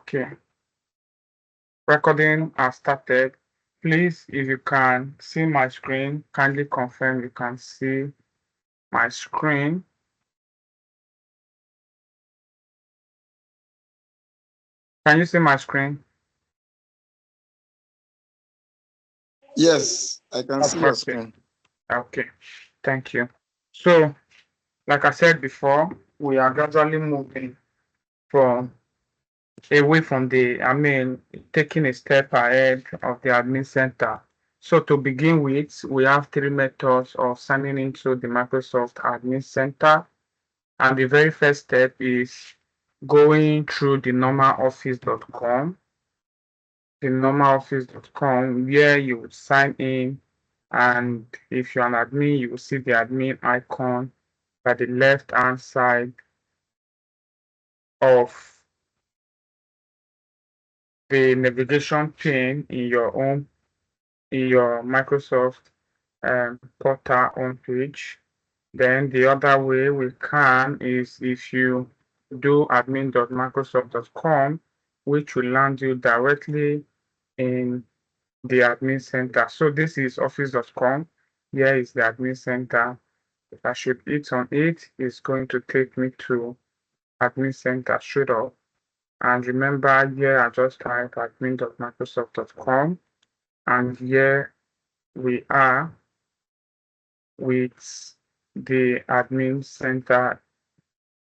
Okay, recording has started. Please, if you can see my screen, kindly confirm you can see my screen. Can you see my screen? Yes, I can see your Okay. screen. Okay, thank you. So, like I said before, we are gradually moving from away from taking a step ahead of the admin center. So to begin with, we have three methods of signing into the Microsoft Admin Center. And the very first step is going through the normaloffice.com, where you would sign in. And if you're an admin, you will see the admin icon at the left hand side of the navigation pane in your Microsoft portal homepage. Then the other way we can is if you do admin.microsoft.com, which will land you directly in the admin center. So this is office.com. Here is the admin center. If I should hit on it, it's going to take me to admin center straight up. And remember, here I just type admin.microsoft.com, and here we are with the admin center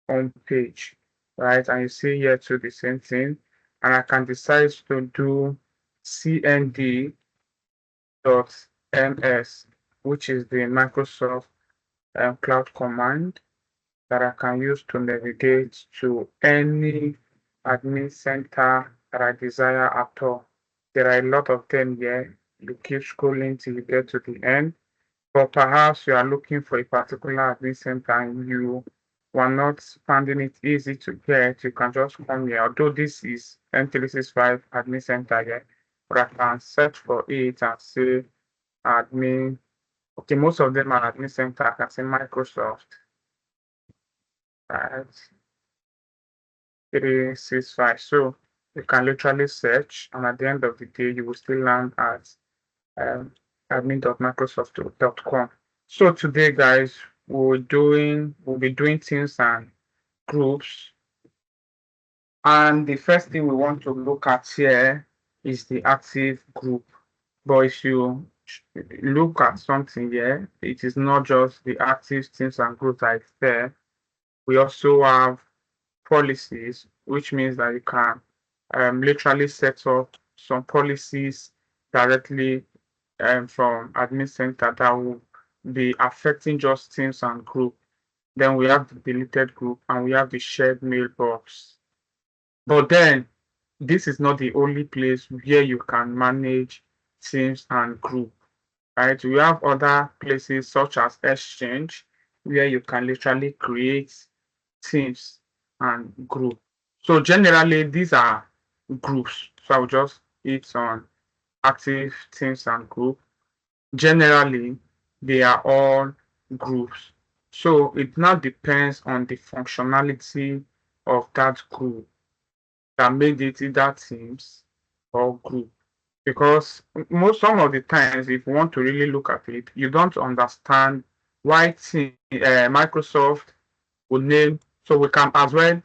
homepage, right? And you see here too the same thing. And I can decide to do cnd.ms, which is the Microsoft Cloud command that I can use to navigate to any admin center that I desire at all. There are a lot of them here. You keep scrolling till you get to the end. But perhaps you are looking for a particular admin center and you were not finding it easy to get, you can just come here. Although this is M365 admin center here, but I can search for it and say admin. Okay, most of them are admin center. I can say Microsoft, right? 365. So you can literally search, and at the end of the day, you will still land at um, admin.microsoft.com. So today, guys, we'll be doing things and groups. And the first thing we want to look at here is the active group. But if you look at something here, it is not just the active teams and groups that is there. We also have policies, which means that you can literally set up some policies directly from admin center that will be affecting just teams and group. Then we have the deleted group and we have the shared mailbox. But then this is not the only place where you can manage teams and group, right? We have other places such as Exchange where you can literally create teams and group. So generally these are groups. So I'll just hit on active teams and group. Generally, they are all groups. So it now depends on the functionality of that group that made it either teams or group. Because some of the times, if you want to really look at it, you don't understand why Microsoft will name. So we can as well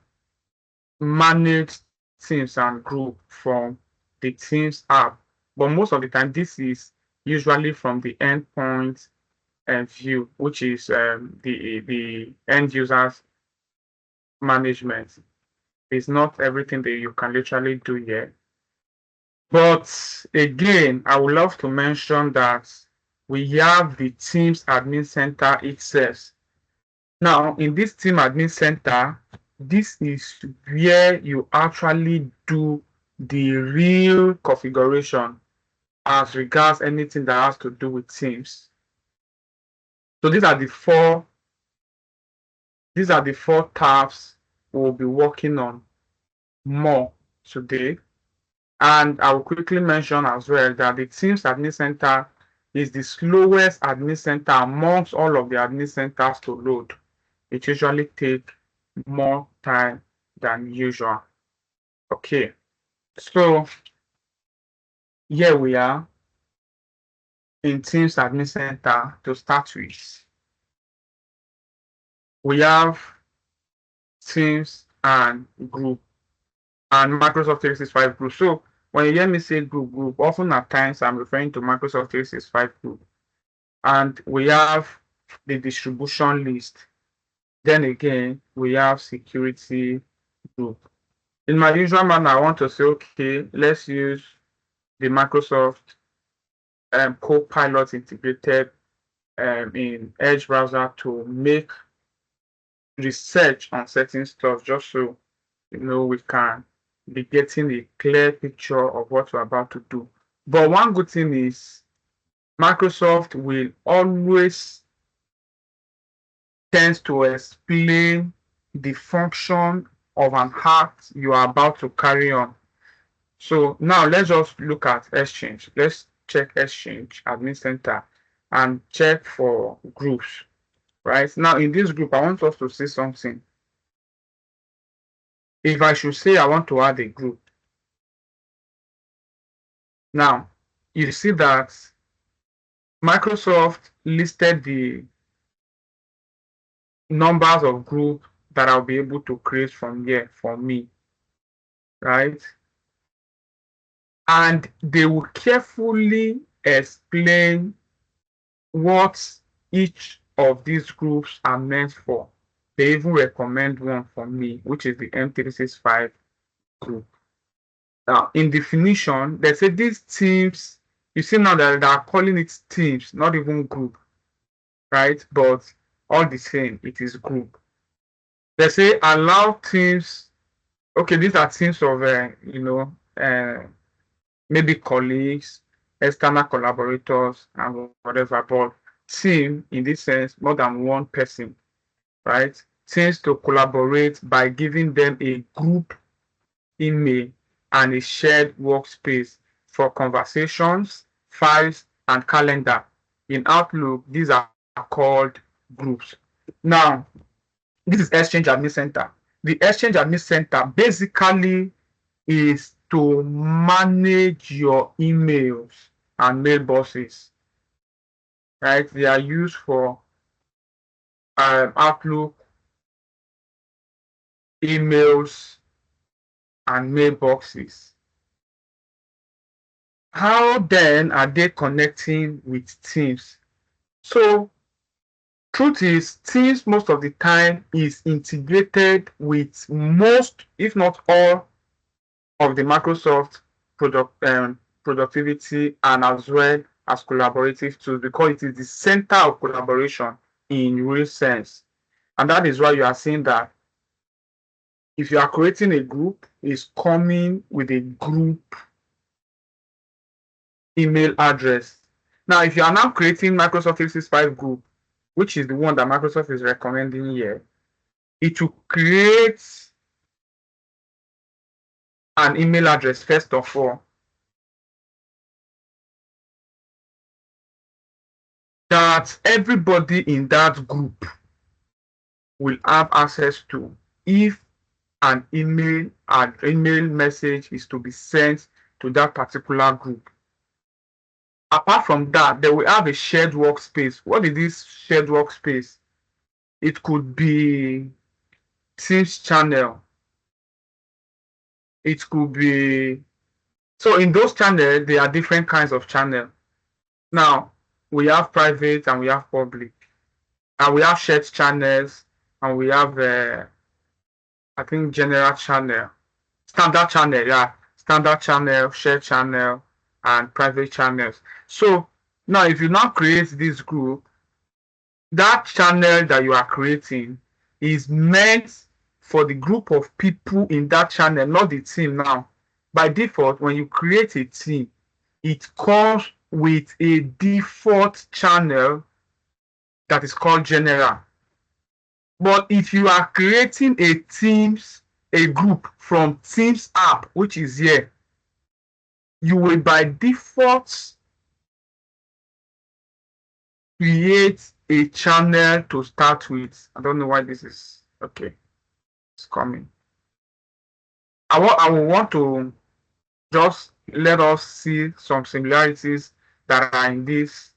manage teams and group from the Teams app. But most of the time, this is usually from the endpoint view, which is the end users management. It's not everything that you can literally do here. But again, I would love to mention that we have the Teams Admin Center itself. Now, in this Team Admin Center, this is where you actually do the real configuration as regards anything that has to do with Teams. So these are the four tabs we'll be working on more today. And I will quickly mention as well that the Teams Admin Center is the slowest admin center amongst all of the admin centers to load. It usually takes more time than usual. Okay. So here we are in Teams Admin Center to start with. We have Teams and group and Microsoft 365 group. So when you hear me say group, often at times I'm referring to Microsoft 365 group. And we have the distribution list. Then again, we have security group. In my usual manner, I want to say, okay, let's use the Microsoft Copilot integrated in Edge browser to make research on certain stuff, just so we can be getting a clear picture of what we're about to do. But one good thing is Microsoft will always tend to explain the function of an act you are about to carry on. So now let's just look at Exchange. Let's check Exchange Admin Center and check for groups. Right now, in this group, I want us to say something. If I should say I want to add a group, now you see that Microsoft listed the numbers of groups that I'll be able to create from here for me, right? And they will carefully explain what each of these groups are meant for. They even recommend one for me, which is the M365 group. Now, in definition, they say these teams, you see now that they are calling it teams, not even group, right? But all the same, it is group. They say allow teams, okay, these are teams of, maybe colleagues, external collaborators, and whatever. But team, in this sense, more than one person, right? Teams to collaborate by giving them a group email and a shared workspace for conversations, files, and calendar. In Outlook, these are called groups. Now, this is Exchange Admin Center. The Exchange Admin Center basically is to manage your emails and mailboxes, right? They are used for Outlook, emails, and mailboxes. How then are they connecting with Teams? So, truth is, Teams most of the time is integrated with most, if not all, of the Microsoft productivity and as well as collaborative tools, because it is the center of collaboration in real sense. And that is why you are seeing that if you are creating a group, it's coming with a group email address. Now, if you are now creating Microsoft 365 group, which is the one that Microsoft is recommending here, it will create an email address first of all that everybody in that group will have access to if an email message is to be sent to that particular group. Apart from that, they will have a shared workspace. What is this shared workspace? It could be Teams channel. It could be, so in those channels, there are different kinds of channel. Now, we have private and we have public. And we have shared channels and we have, I think, general channel. Standard channel, yeah. Standard channel, shared channel, and private channels. So now if you now create this group, that channel that you are creating is meant for the group of people in that channel, not the team now. By default, when you create a team, it comes with a default channel that is called general. But if you are creating a group from Teams app, which is here, you will by default create a channel to start with. I don't know why this is okay. It's coming. I will want to Just let us see some similarities that are in these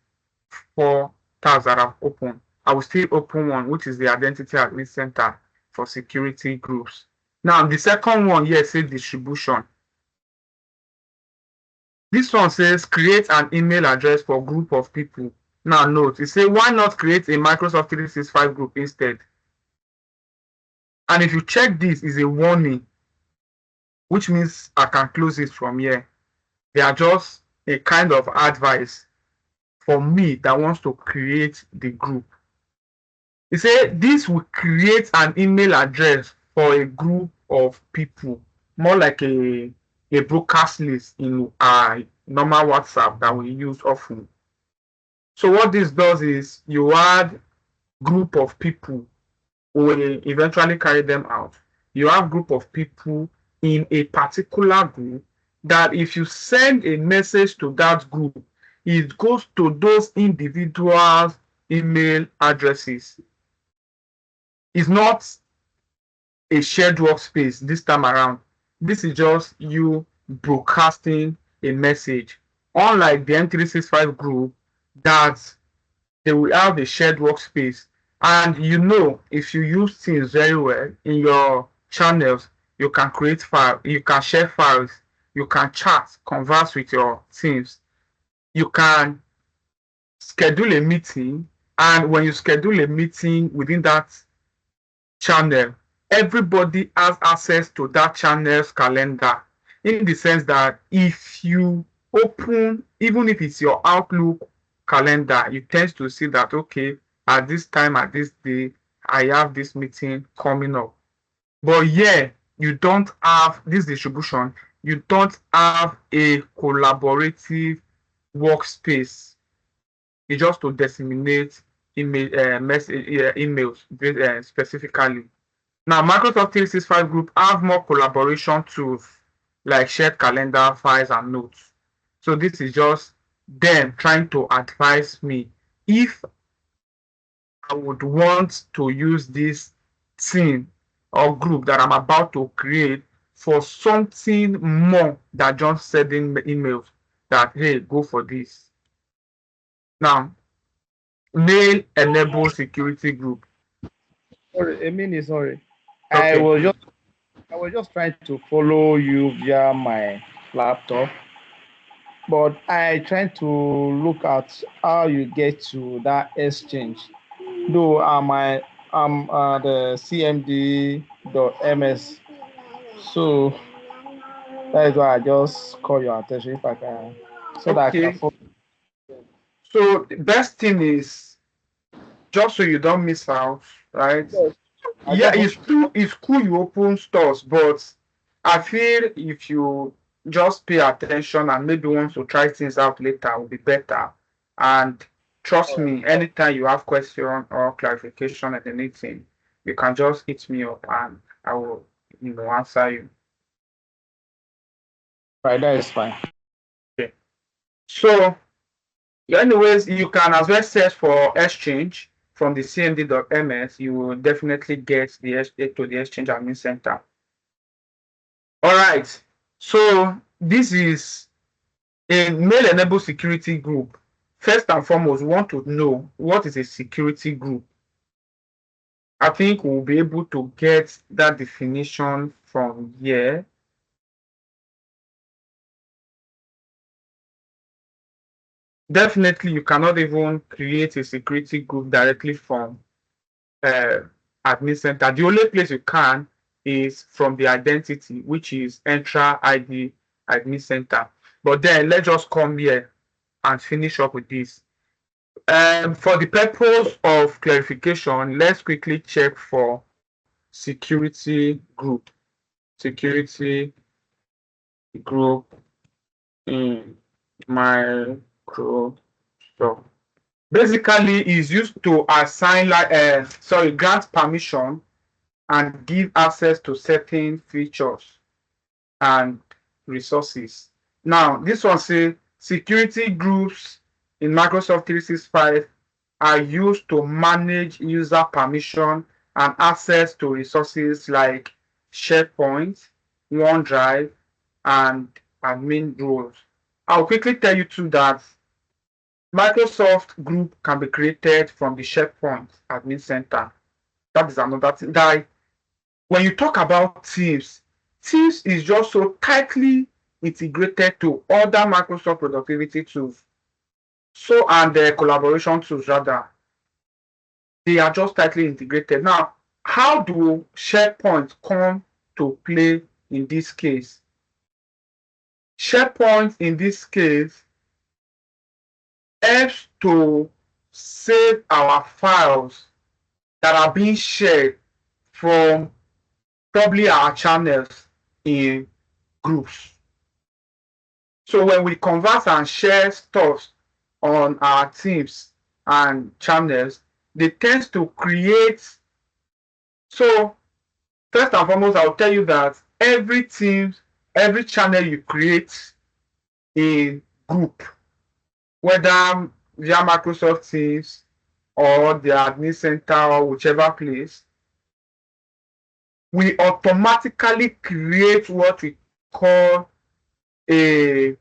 four tabs that I've opened. I will still open one, which is the Identity Admin Center for security groups. Now, the second one here says distribution. This one says create an email address for a group of people. Now, note, it says why not create a Microsoft 365 group instead? And if you check this, is a warning, which means I can close it from here. They are just a kind of advice for me that wants to create the group. It said this will create an email address for a group of people, more like a broadcast list in our normal WhatsApp that we use often. So what this does is you add group of people who will eventually carry them out. You have group of people in a particular group that if you send a message to that group, it goes to those individuals' email addresses. It's not a shared workspace this time around. This is just you broadcasting a message. Unlike the M365 group, that they will have a shared workspace. And you know, if you use Teams very well in your channels, you can create files, you can share files, you can chat, converse with your teams, you can schedule a meeting, and when you schedule a meeting within that channel, everybody has access to that channel's calendar, in the sense that if you open, even if it's your Outlook calendar, you tend to see that, okay, at this time, at this day, I have this meeting coming up. But yeah, you don't have this distribution, you don't have a collaborative workspace. It's just to disseminate emails specifically. Now, Microsoft 365 Group have more collaboration tools like shared calendar, files, and notes. So this is just them trying to advise me if I would want to use this team or group that I'm about to create for something more than just sending emails that, hey, go for this. Now, mail enable security group. Sorry, sorry. Okay. I was just trying to follow you via my laptop, but I tried to look at how you get to that exchange. Though I'm the cmd.ms, so that is why I just call your attention if I can, so that I can Okay. follow. So the best thing is, just so you don't miss out, right? Yes, I Yeah, just want. it's cool you open stores, but I feel if you just pay attention and maybe want to try things out later will be better. And trust me, anytime you have question or clarification and anything, you can just hit me up and I will, answer you. Right, that is fine. Okay. So anyways, you can as well search for exchange from the cmd.ms. You will definitely get to the exchange admin center. All right. So this is a mail enabled security group. First and foremost, we want to know what is a security group. I think we'll be able to get that definition from here. Definitely, you cannot even create a security group directly from admin center. The only place you can is from the identity, which is Entra ID admin center. But then let's just come here and finish up with this. For the purpose of clarification, let's quickly check for security group. Security group in Microsoft. Basically, is used to assign grant permission and give access to certain features and resources. Now, this one says security groups in Microsoft 365 are used to manage user permission and access to resources like SharePoint, OneDrive, and admin roles. I'll quickly tell you too that Microsoft group can be created from the SharePoint admin center. That is another thing. That when you talk about Teams, Teams is just so tightly integrated to other Microsoft productivity tools. So, and the collaboration tools rather, they are just tightly integrated. Now, how do SharePoint come to play in this case? SharePoint in this case helps to save our files that are being shared from probably our channels in groups. So when we converse and share stuff on our teams and channels, they tend to create. So first and foremost, I'll tell you that every team, every channel you create in group, whether via Microsoft Teams or the admin center or whichever place, we automatically create what we call a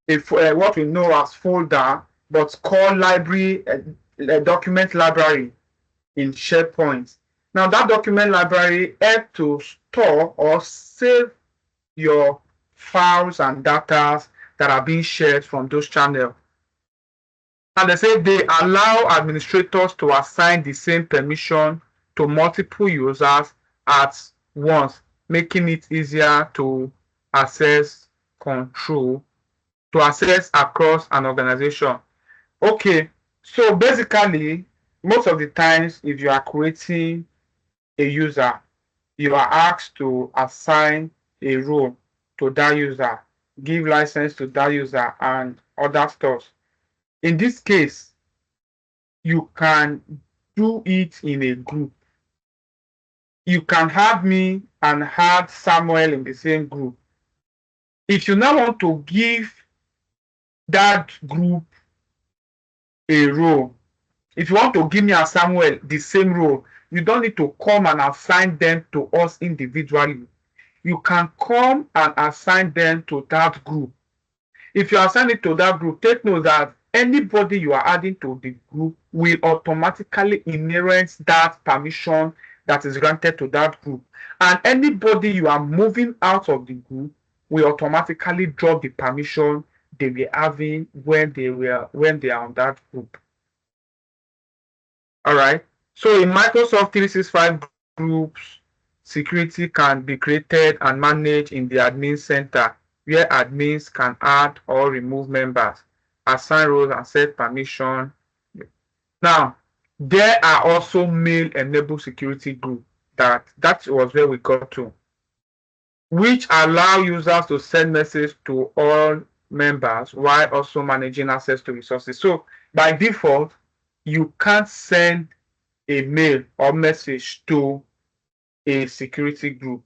what we know as folder, but called library, a document library in SharePoint. Now that document library helps to store or save your files and data that are being shared from those channels. And they say they allow administrators to assign the same permission to multiple users at once, making it easier to access control, to access across an organization. Okay, so basically, most of the times, if you are creating a user, you are asked to assign a role to that user, give license to that user, and other stuff. In this case, you can do it in a group. You can have me and have Samuel in the same group. If you now want to give that group a role, if you want to give me and Samuel the same role, you don't need to come and assign them to us individually. You can come and assign them to that group. If you assign it to that group, take note that anybody you are adding to the group will automatically inherit that permission that is granted to that group. And anybody you are moving out of the group will automatically drop the permission they were having when they are on that group. All right. So in Microsoft 365 groups, security can be created and managed in the admin center, where admins can add or remove members, assign roles, and set permission. Now, there are also mail-enabled security groups. That was where we got to, which allow users to send messages to all members while also managing access to resources. So by default, you can't send a mail or message to a security group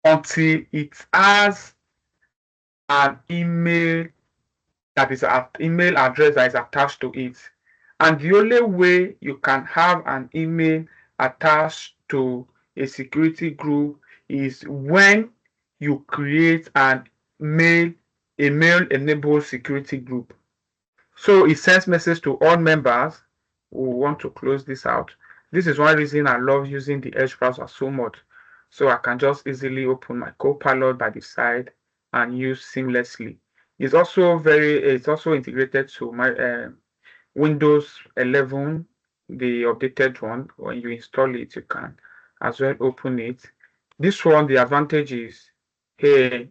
until it has an email that is an email address that is attached to it. And the only way you can have an email attached to a security group is when you create mail a mail enabled security group. So it sends message to all members who want to close this out. This is one reason I love using the Edge browser so much. So I can just easily open my Copilot by the side and use seamlessly. It's also integrated to my Windows 11, the updated one. When you install it, you can as well open it. This one, the advantage is, hey,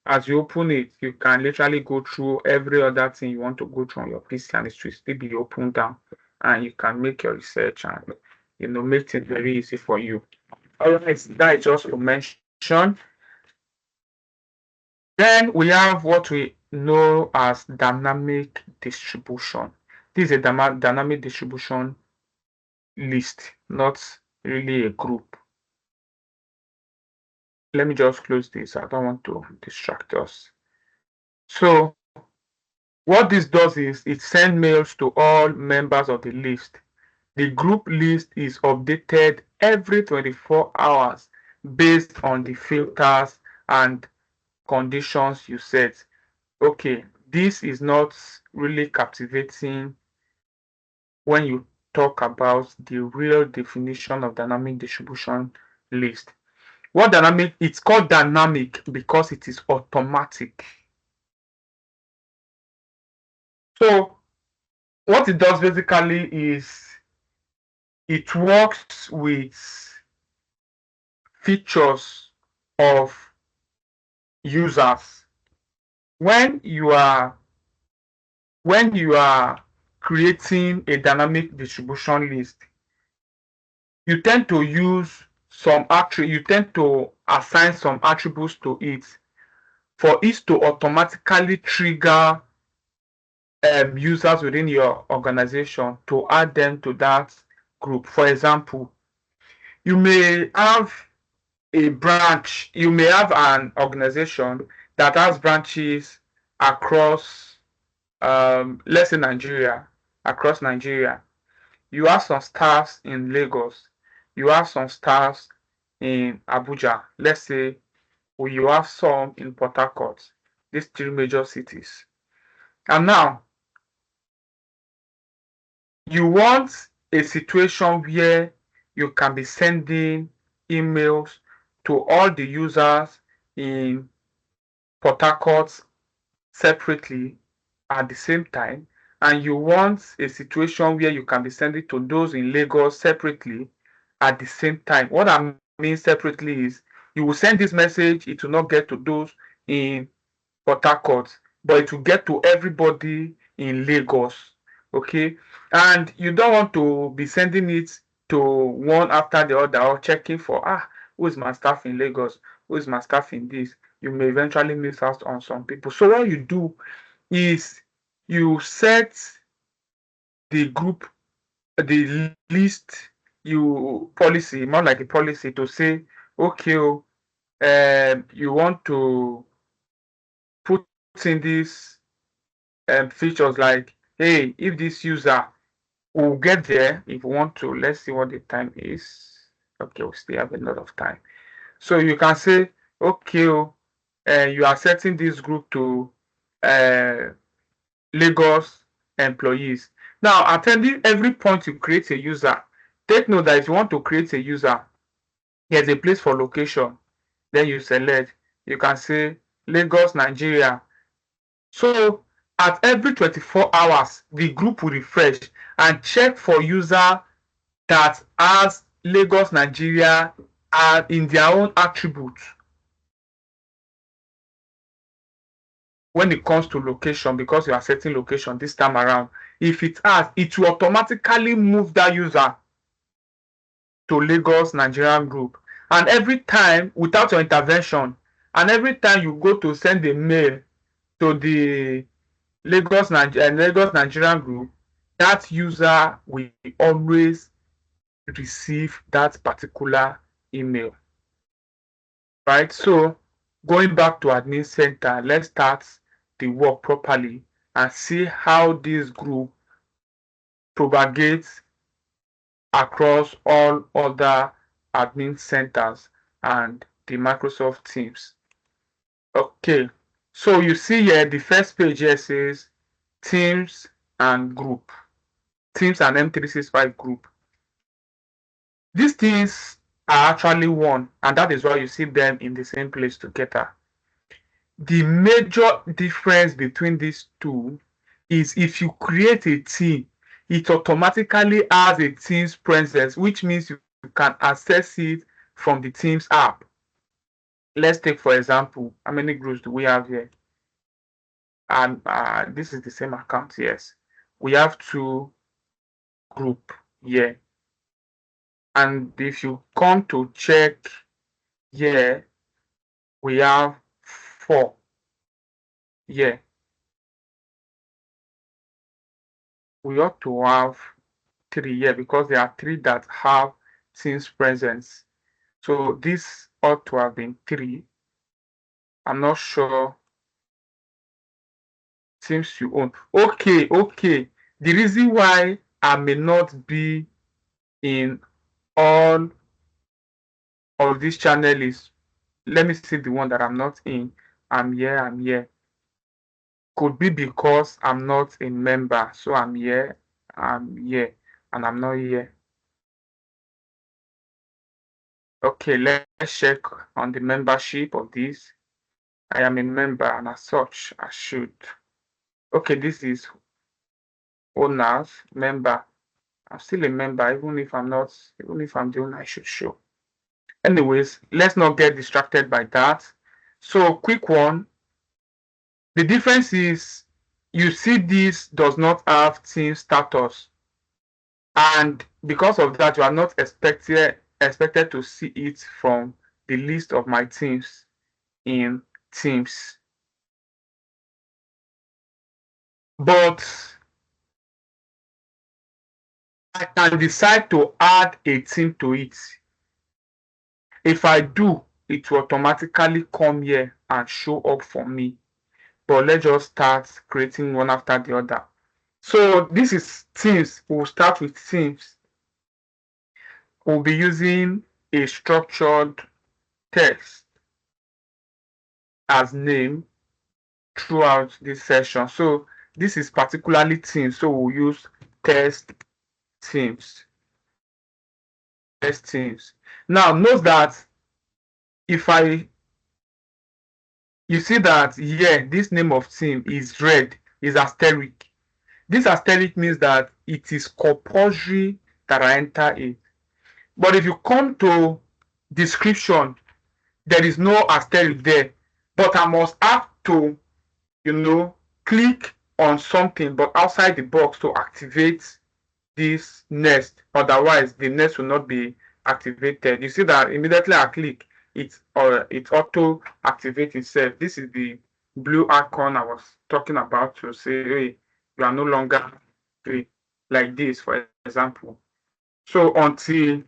as you open it, you can literally go through every other thing you want to go through on your PC, and it will still be open down, and you can make your research and make things very easy for you. All right, that is just to mention. Then we have what we know as dynamic distribution. This is a dynamic distribution list, not really a group. Let me just close this. I don't want to distract us. So what this does is it sends mails to all members of the list. The group list is updated every 24 hours based on the filters and conditions you set. Okay, this is not really captivating when you talk about the real definition of dynamic distribution list. What dynamic? It's called dynamic because it is automatic. So what it does basically is it works with features of users. When you are when you are creating a dynamic distribution list, you tend to use you tend to assign some attributes to it for it to automatically trigger users within your organization to add them to that group. For example, you may have a branch, you may have an organization that has branches across, let's say Nigeria, across Nigeria. You have some staffs in Lagos, you have some staffs in Abuja, let's say, or you have some in Port Harcourt, these three major cities. And now, you want a situation where you can be sending emails to all the users in Port Harcourt separately at the same time, and you want a situation where you can be sending to those in Lagos separately at the same time. What I mean separately is you will send this message, it will not get to those in Port Harcourt, but it will get to everybody in Lagos. Okay, and you don't want to be sending it to one after the other or checking for who is my staff in Lagos, who is my staff in this. You may eventually miss out on some people. So what you do is you set the group, the list, you policy, more like a policy to say, okay, you want to put in these features like, hey, if this user will get there, if you want to, let's see what the time is. Okay, we still have a lot of time. So you can say, okay, you are setting this group to uh, Lagos employees. Now, attending every point you create a user, take note that if you want to create a user, there's a place for location. Then you select, you can say Lagos, Nigeria. So at every 24 hours, the group will refresh and check for user that has Lagos, Nigeria in their own attributes. When it comes to location, because you are setting location this time around, if it has, it will automatically move that user to Lagos Nigerian group. And every time, without your intervention, and every time you go to send a mail to the Lagos Nigerian group, that user will always receive that particular email. Right? So going back to admin center, let's start the work properly and see how this group propagates across all other admin centers and the Microsoft Teams. Okay, so you see here the first page here says Teams and group, Teams and M365 group. These things are actually one, and that is why you see them in the same place together. The major difference between these two is if you create a team, it automatically has a Teams presence, which means you can access it from the Teams app. Let's take, for example, how many groups do we have here? And this is the same account, yes. We have two group here. And if you come to check here, we have 4 here. We ought to have 3 here because there are 3 that have Teams presence. So this ought to have been 3. I'm not sure. Seems you own. Okay. The reason why I may not be in all of this channel is, let me see the one that I'm not in. I'm here, I'm here. Could be because I'm not a member, so I'm here, and I'm not here. Okay, let's check on the membership of this. I am a member, and as such, I should. Okay, this is owners, member. I'm still a member, even if I'm not, even if I'm the owner, I should show. Anyways, let's not get distracted by that. So, quick one. The difference is you see this does not have team status, and because of that, you are not expected to see it from the list of my teams in Teams. But I can decide to add a team to it. If I do, it will automatically come here and show up for me. But let's just start creating one after the other. So this is Teams. We'll start with Teams. We'll be using a structured text as name throughout this session. So this is particularly Teams. So we'll use test Teams. Test Teams. Now note that if you see that here, this name of team is red, is asterisk. This asterisk means that it is compulsory that I enter it. But if you come to description, there is no asterisk there. But I must have to, click on something but outside the box to activate this nest. Otherwise, the nest will not be activated. You see that immediately I click, it auto activates itself. This is the blue icon I was talking about to say, hey, you are no longer free, like this, for example. So until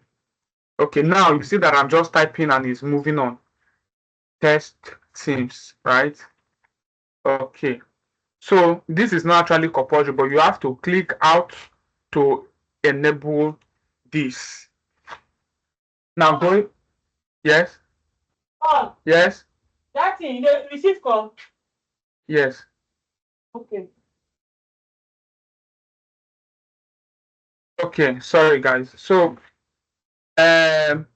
okay, now you see that I'm just typing and it's moving on. Test Teams, right? Okay. So this is not actually compulsory, but you have to click out to enable this. Now going, yes, Oh, yes, that thing, the receive call. yes. Okay. Okay, sorry guys. So um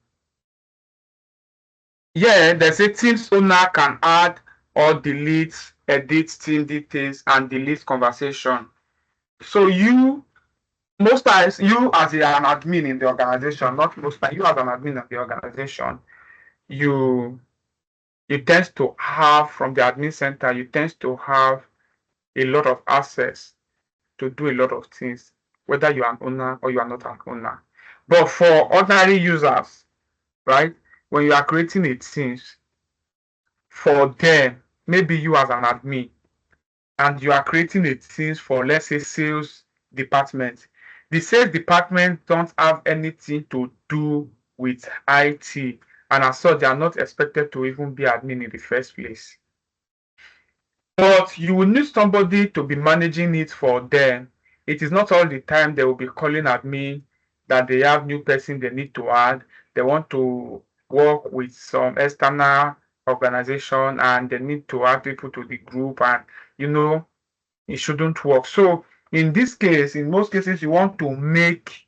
yeah, there's a Teams owner can add or delete, edit team details, and delete conversation. So you most times you as an admin in the organization, not most times you as an admin of the organization, you you tend to have from the admin center, you tend to have a lot of access to do a lot of things, whether you are an owner or you are not an owner. But for ordinary users, right, when you are creating a teams for them, maybe you as an admin, and you are creating a teams for, let's say, sales department. The sales department don't have anything to do with IT, and as such, they are not expected to even be admin in the first place. But you will need somebody to be managing it for them. It is not all the time they will be calling admin that they have new person they need to add. They want to work with some external organization and they need to add people to the group, and it shouldn't work. So in this case, in most cases, you want to make,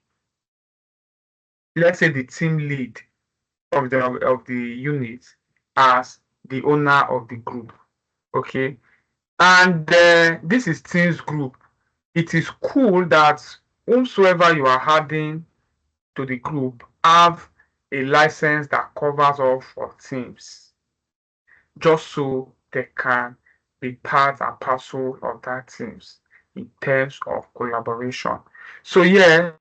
let's say, the team lead of the unit as the owner of the group. Okay. And this is Teams group. It is cool that whomsoever you are adding to the group have a license that covers all for Teams, just so they can be part and parcel of that Teams in terms of collaboration. So yeah,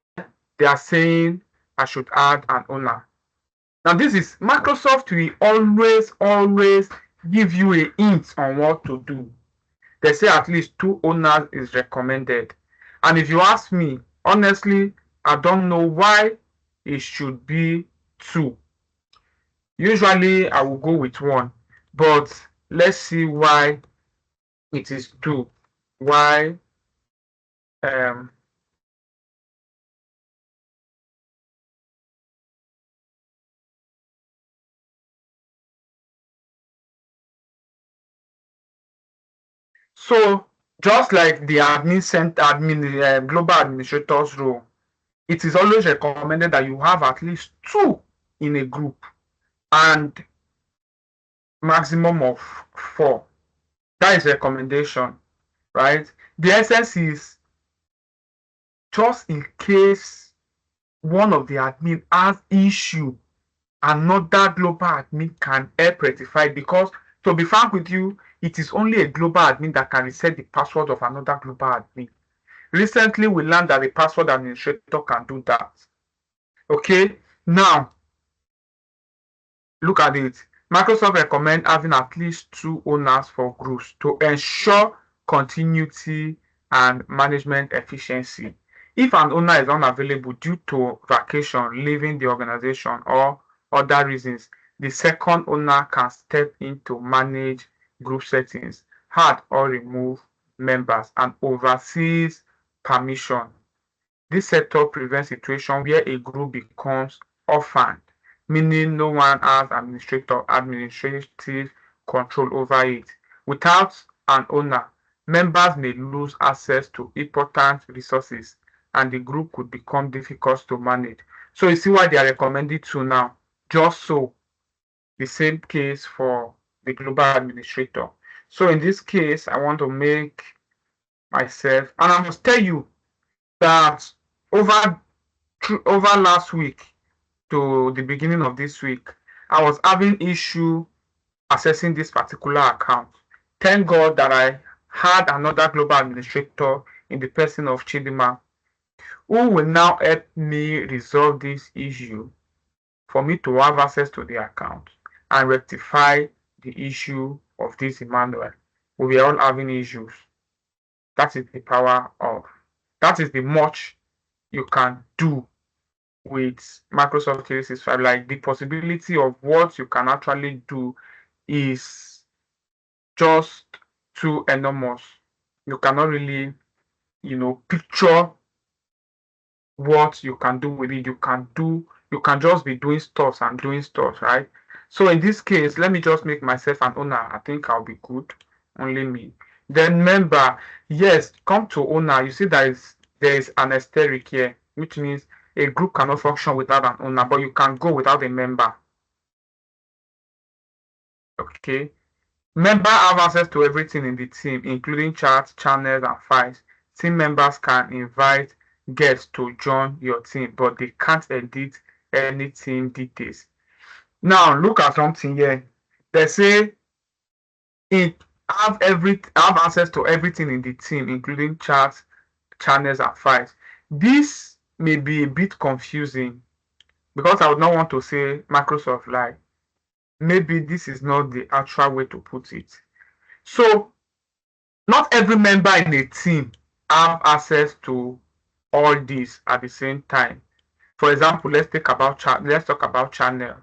they are saying I should add an owner. Now this is Microsoft will always give you a hint on what to do. They say at least two owners is recommended. And if you ask me, honestly, I don't know why it should be two. Usually I will go with one, but let's see why it is two. Why um So just like the global administrator's role, it is always recommended that you have at least two in a group and maximum of four. That is recommendation, right? The essence is just in case one of the admin has issue, another global admin can help rectify it, because to be frank with you, it is only a global admin that can reset the password of another global admin. Recently, we learned that the password administrator can do that. Okay, now look at it. Microsoft recommend having at least two owners for groups to ensure continuity and management efficiency. If an owner is unavailable due to vacation, leaving the organization, or other reasons, the second owner can step in to manage group settings, add or remove members, and oversees permission. This setup prevents situation where a group becomes orphaned, meaning no one has administrative control over it. Without an owner, members may lose access to important resources and the group could become difficult to manage. So you see why they are recommending two now. Just so the same case for the global administrator. So in this case, I want to make myself, and I must tell you that over over last week to the beginning of this week, I was having issue accessing this particular account. Thank God that I had another global administrator in the person of Chidima, who will now help me resolve this issue for me to have access to the account and rectify the issue of this Emmanuel. We were all having issues. That is the power of, that is the much you can do with Microsoft 365. Like the possibility of what you can actually do is just too enormous. You cannot really, picture what you can do with it. You can just be doing stuff and doing stuff, right? So in this case, let me just make myself an owner. I think I'll be good. Only me. Then member, yes, come to owner. You see there is an asterisk here, which means a group cannot function without an owner, but you can go without a member. Okay. Member have access to everything in the team, including chats, channels, and files. Team members can invite guests to join your team, but they can't edit any team details. Now look at something here. They say it have access to everything in the team, including chats, channels, and files. This may be a bit confusing because I would not want to say Microsoft lie. Maybe this is not the actual way to put it. So not every member in a team have access to all these at the same time. For example, let's talk about channel.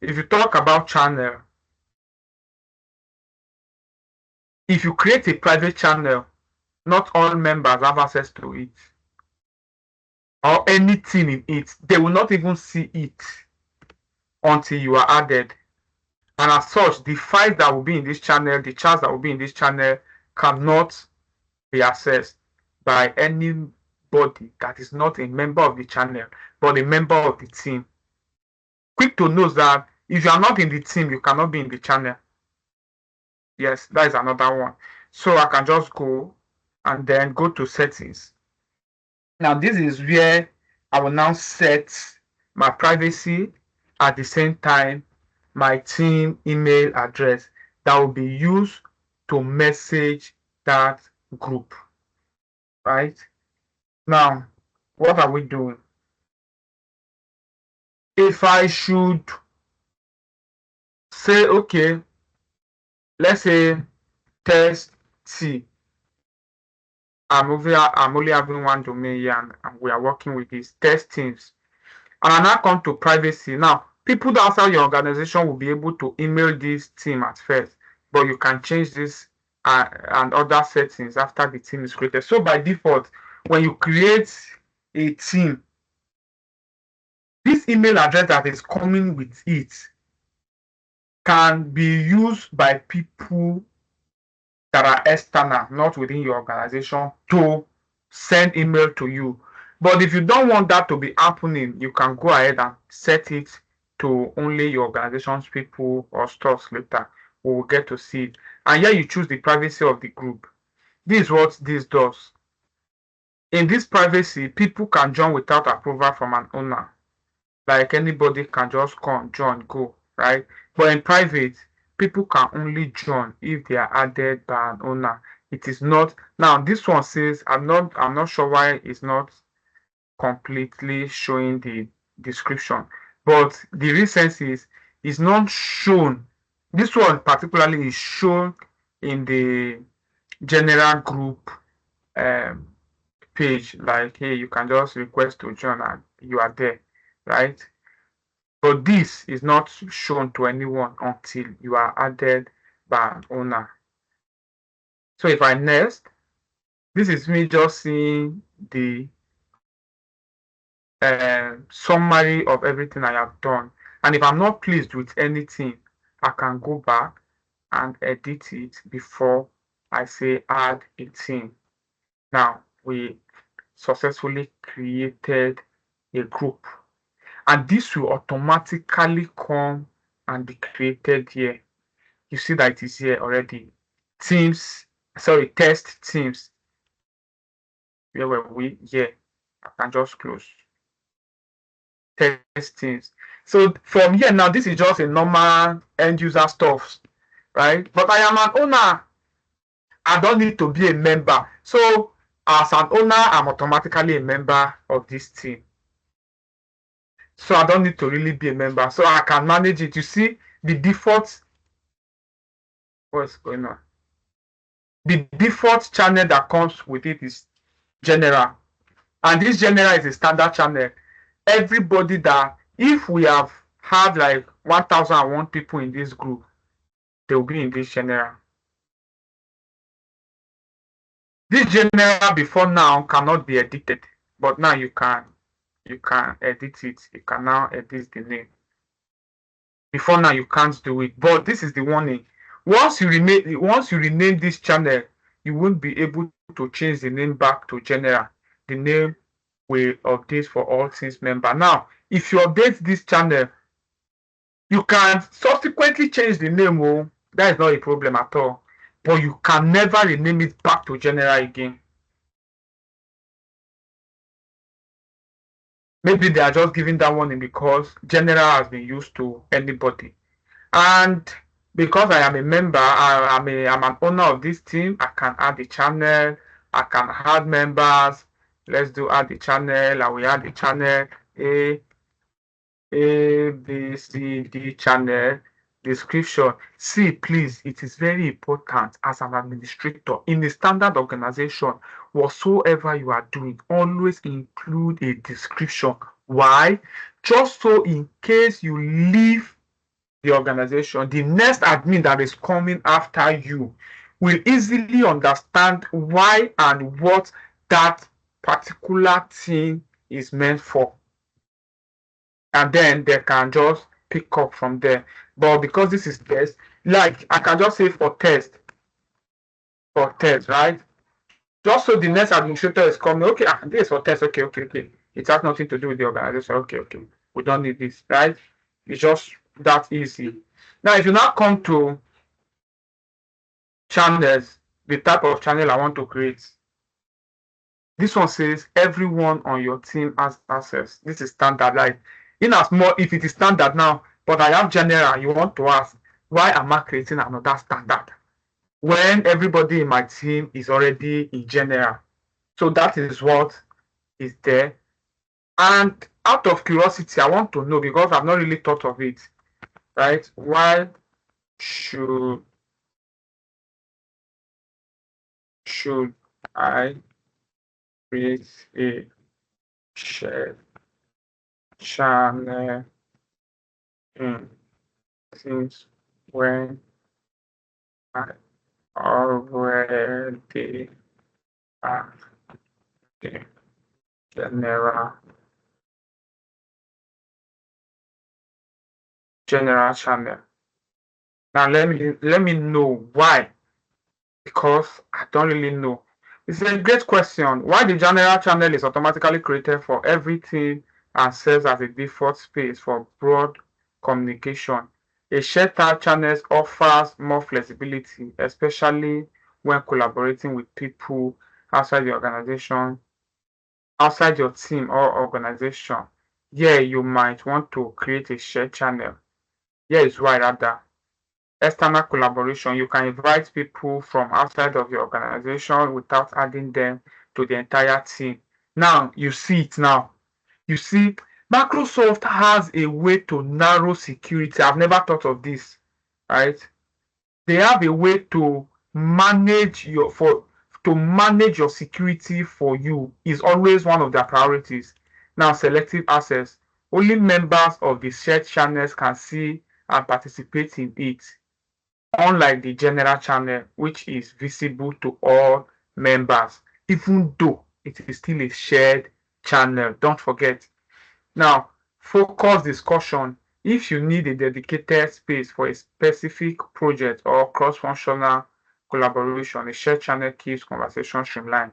If you talk about channel, if you create a private channel, not all members have access to it or anything in it. They will not even see it until you are added. And as such, the files that will be in this channel, the chats that will be in this channel cannot be accessed by anybody that is not a member of the channel, but a member of the team. Quick to note that if you are not in the team, you cannot be in the channel. Yes, that is another one. So I can just go and then go to settings. Now this is where I will now set my privacy, at the same time my team email address that will be used to message that group, right? Now, what are we doing? If I should say, okay, let's say test T, I'm only having one domain here and we are working with these test teams. And I now come to privacy. Now, people outside your organization will be able to email this team at first, but you can change this and other settings after the team is created. So by default, when you create a team, this email address that is coming with it can be used by people that are external, not within your organization, to send email to you. But if you don't want that to be happening, you can go ahead and set it to only your organization's people or stuff later. We will get to see it. And here you choose the privacy of the group. This is what this does. In this privacy, people can join without approval from an owner. Like anybody can just come, join, go, right? But in private, people can only join if they are added by an owner. It is not now. This one says I'm not sure why it's not completely showing the description, but the reason is not shown. This one particularly is shown in the general group um, page, like hey, you can just request to join and you are there, right? But this is not shown to anyone until you are added by an owner. So if I next, this is me just seeing the summary of everything I have done. And if I'm not pleased with anything, I can go back and edit it before I say add a thing. Now we successfully created a group, and this will automatically come and be created here. You see that it is here already. Teams, sorry, test teams. Where were we? Yeah, I can just close. Test teams. So from here now, this is just a normal end user stuff, right? But I am an owner. I don't need to be a member. So as an owner, I'm automatically a member of this team. So I don't need to really be a member. So I can manage it. You see the default. What's going on? The default channel that comes with it is general. And this general is a standard channel. Everybody that, if we have had like 1001 people in this group, they will be in this general. This general before now cannot be edited, but now you can edit it. You can now edit the name. Before now you can't do it, but this is the warning. Once you rename this channel, you won't be able to change the name back to general. The name will update for all things member. Now, if you update this channel, you can subsequently change the name. Oh, that is not a problem at all. But you can never rename it back to general again. Maybe they are just giving that warning because general has been used to anybody. And because I am a member, I'm an owner of this team, I can add the channel, I can add members. Let's do add the channel, and we add the channel A B C D channel description. See, please, it is very important as an administrator in a standard organization, whatsoever you are doing, always include a description. Why? Just so in case you leave the organization, the next admin that is coming after you will easily understand why and what that particular thing is meant for. And then they can just pick up from there. But because this is test, like I can just say for test, right? Just so the next administrator is coming, okay, this is for test, okay. It has nothing to do with the organization. Okay. We don't need this, right? It's just that easy. Now, if you now come to channels, the type of channel I want to create, this one says everyone on your team has access. This is standard. Like, in as more, if it is standard now, but I have general, you want to ask, why am I creating another standard when everybody in my team is already in general? So that is what is there. And out of curiosity, I want to know, because I've not really thought of it, right? Why should I create a shared channel in Teams when I already have the general channel? Now let me know why because I don't really know. It's a great question. Why the general channel is automatically created for everything and serves as a default space for broad communication. A shared tab channel offers more flexibility, especially when collaborating with people outside the organization, outside your team or organization. Yeah, you might want to create a shared channel. Here is why rather. External collaboration, you can invite people from outside of your organization without adding them to the entire team. Now you see it now. You see, Microsoft has a way to narrow security. I've never thought of this, right? They have a way to manage your security for you is always one of their priorities. Now, selective access. Only members of the shared channels can see and participate in it, unlike the general channel, which is visible to all members, even though it is still a shared channel. Don't forget. Now, focus discussion. If you need a dedicated space for a specific project or cross-functional collaboration, a shared channel keeps conversation streamlined.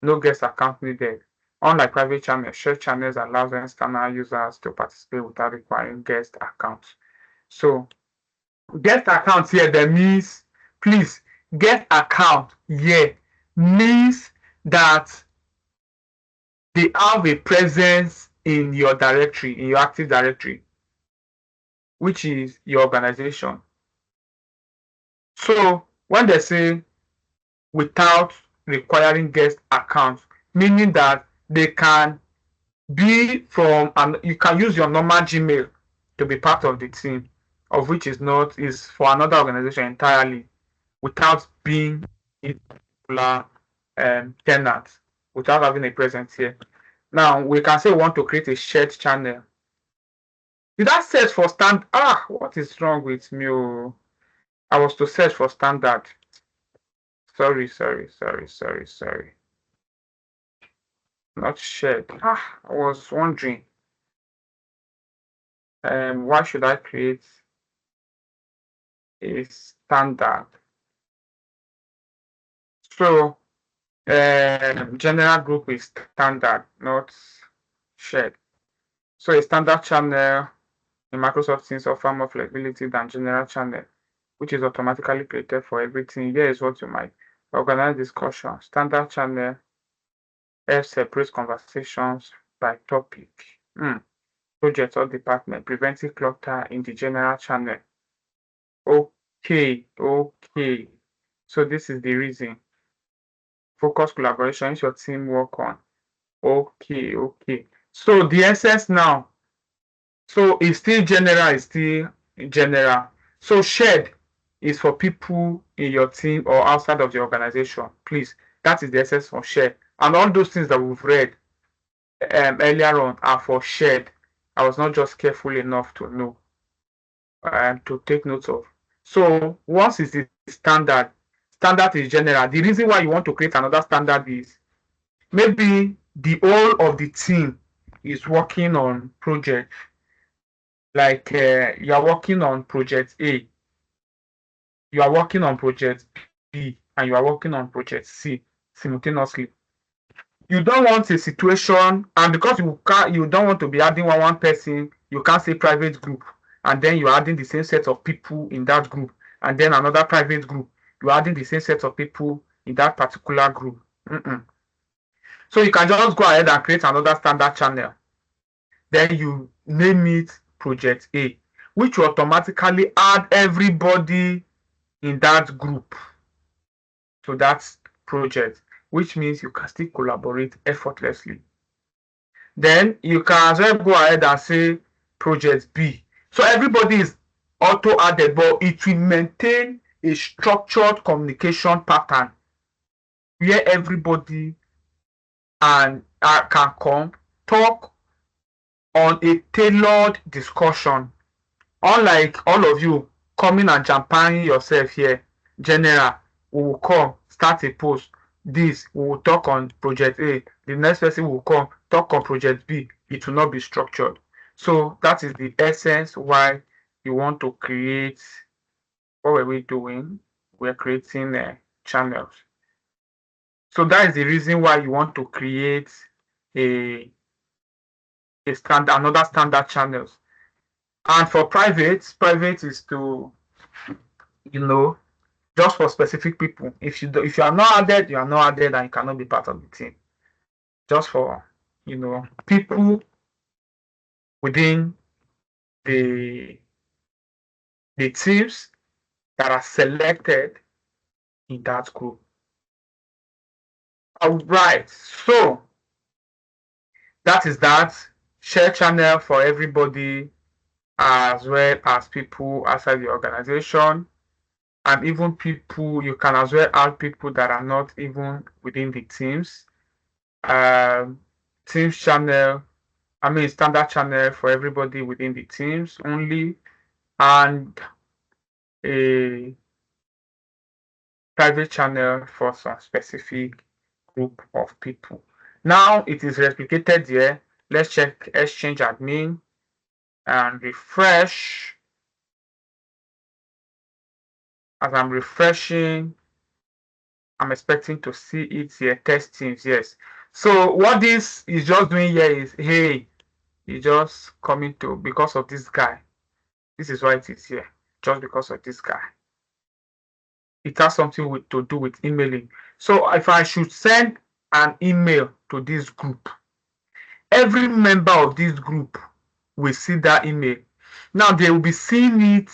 No guest account needed. Unlike private channels, shared channels allows external users to participate without requiring guest accounts. So guest account here that means, please, guest account here means that they have a presence in your directory, in your active directory, which is your organization. So when they say without requiring guest accounts, meaning that they can be from, and you can use your normal Gmail to be part of the team, of which is for another organization entirely, without being a particular tenant, without having a presence here. Now we can say we want to create a shared channel. Did I search for stand? What is wrong with me? Oh, I was to search for standard. Sorry. Not shared. I was wondering. Why should I create a standard? So, general group is standard, not shared. So a standard channel in Microsoft Teams offer more flexibility than general channel, which is automatically created for everything. Here is what you might organize discussion. Standard channel helps separate conversations by topic, project or department, preventing clutter in the general channel. Okay. So this is the reason. Focus collaboration is your team work on. Okay. So the essence now. So it's still general. So shared is for people in your team or outside of the organization. Please, that is the essence of shared. And all those things that we've read earlier on are for shared. I was not just careful enough to know and to take note of. So once it's the standard is general. The reason why you want to create another standard is maybe the whole of the team is working on project, like you are working on project A, you are working on project B, and you are working on project C simultaneously. You don't want a situation, and because you don't want to be adding one person, you can't say private group, and then you're adding the same set of people in that group, and then another private group, you're adding the same set of people in that particular group. So you can just go ahead and create another standard channel. Then you name it project A, which will automatically add everybody in that group to that project, which means you can still collaborate effortlessly. Then you can as well go ahead and say project B. So everybody is auto added, but it will maintain a structured communication pattern where everybody can come talk on a tailored discussion. Unlike all of you coming and champagning yourself here, general, we will come, start a post. This, we will talk on project A. The next person will come, talk on project B. It will not be structured. So that is the essence why you want to create, what were we doing? We're creating channels. So that is the reason why you want to create a another standard channels. And for private is to, you know, just for specific people. If you are not added, you are not added, and you cannot be part of the team. Just for, people within the the teams that are selected in that group. All right, so that is that. Share channel for everybody, as well as people outside the organization, and even people, you can as well add people that are not even within the teams. Teams channel, I mean standard channel for everybody within the teams only, and a private channel for some specific group of people. Now it is replicated here. Let's check Exchange admin and refresh. As I'm refreshing, I'm expecting to see it here. Test teams, yes. So what this is just doing here is, hey, it's just coming to, because of this guy. This is why it is here, just because of this guy. It has something to do with emailing. So if I should send an email to this group, every member of this group will see that email. Now they will be seeing it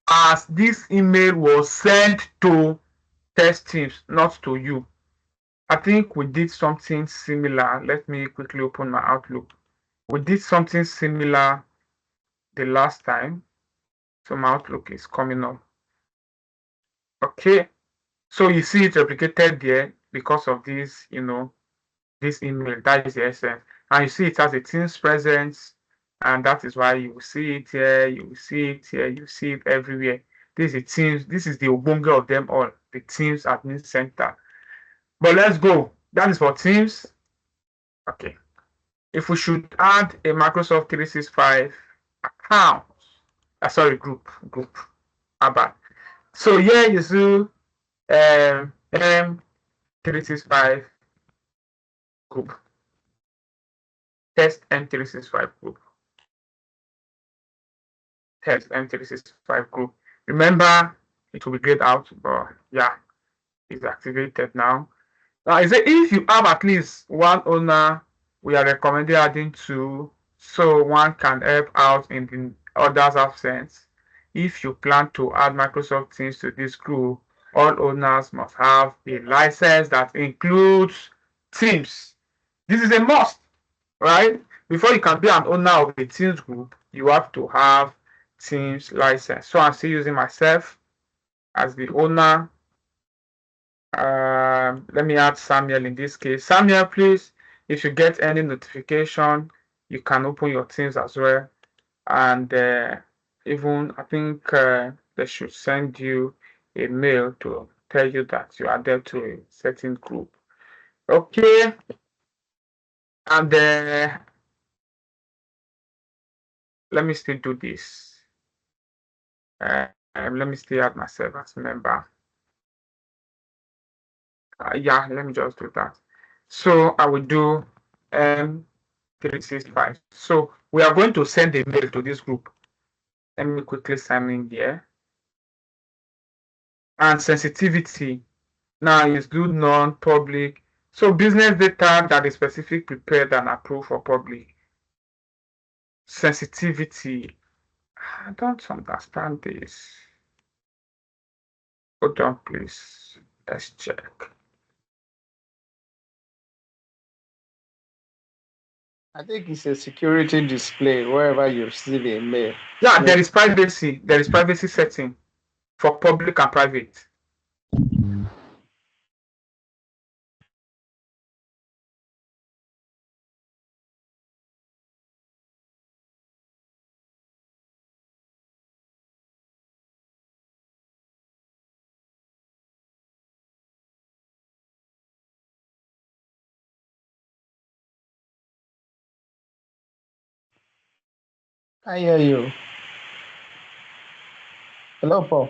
as this email was sent to test teams, not to you. I think we did something similar. Let me quickly open my Outlook. We did something similar the last time. So my Outlook is coming up. Okay. So you see it replicated there because of this, this email. That is the essence. And you see it as a Teams presence. And that is why you will see it here, you will see it here, you see it everywhere. This is Teams. This is the Obonga of them all, the Teams admin center. But let's go. That is for Teams. Okay. If we should add a Microsoft 365 account, sorry, group, bad. So here you see M365 group, test M365 group, test M365 group. Remember, it will be grayed out, but yeah, it's activated now. Now, is it if you have at least one owner, we are recommending adding two, so one can help out in the other's absence. If you plan to add Microsoft Teams to this group, all owners must have a license that includes Teams. This is a must, right? Before you can be an owner of a Teams group, you have to have Teams license. So I'm still using myself as the owner. Let me add Samuel in this case. Samuel, please, if you get any notification, you can open your Teams as well. And even, I think they should send you a mail to tell you that you are there to a certain group. Okay. And let me still do this. Let me still add myself as a member. Yeah, let me just do that. So I will do 365. So we are going to send a mail to this group. Let me quickly sign in here. And sensitivity now is do non-public. So business data that is specific, prepared, and approved for public. Sensitivity. I don't understand this. Hold on, please. Let's check. I think it's a security display wherever you receive a mail. Yeah, there is privacy. There is privacy setting for public and private. I hear you. Hello, Paul.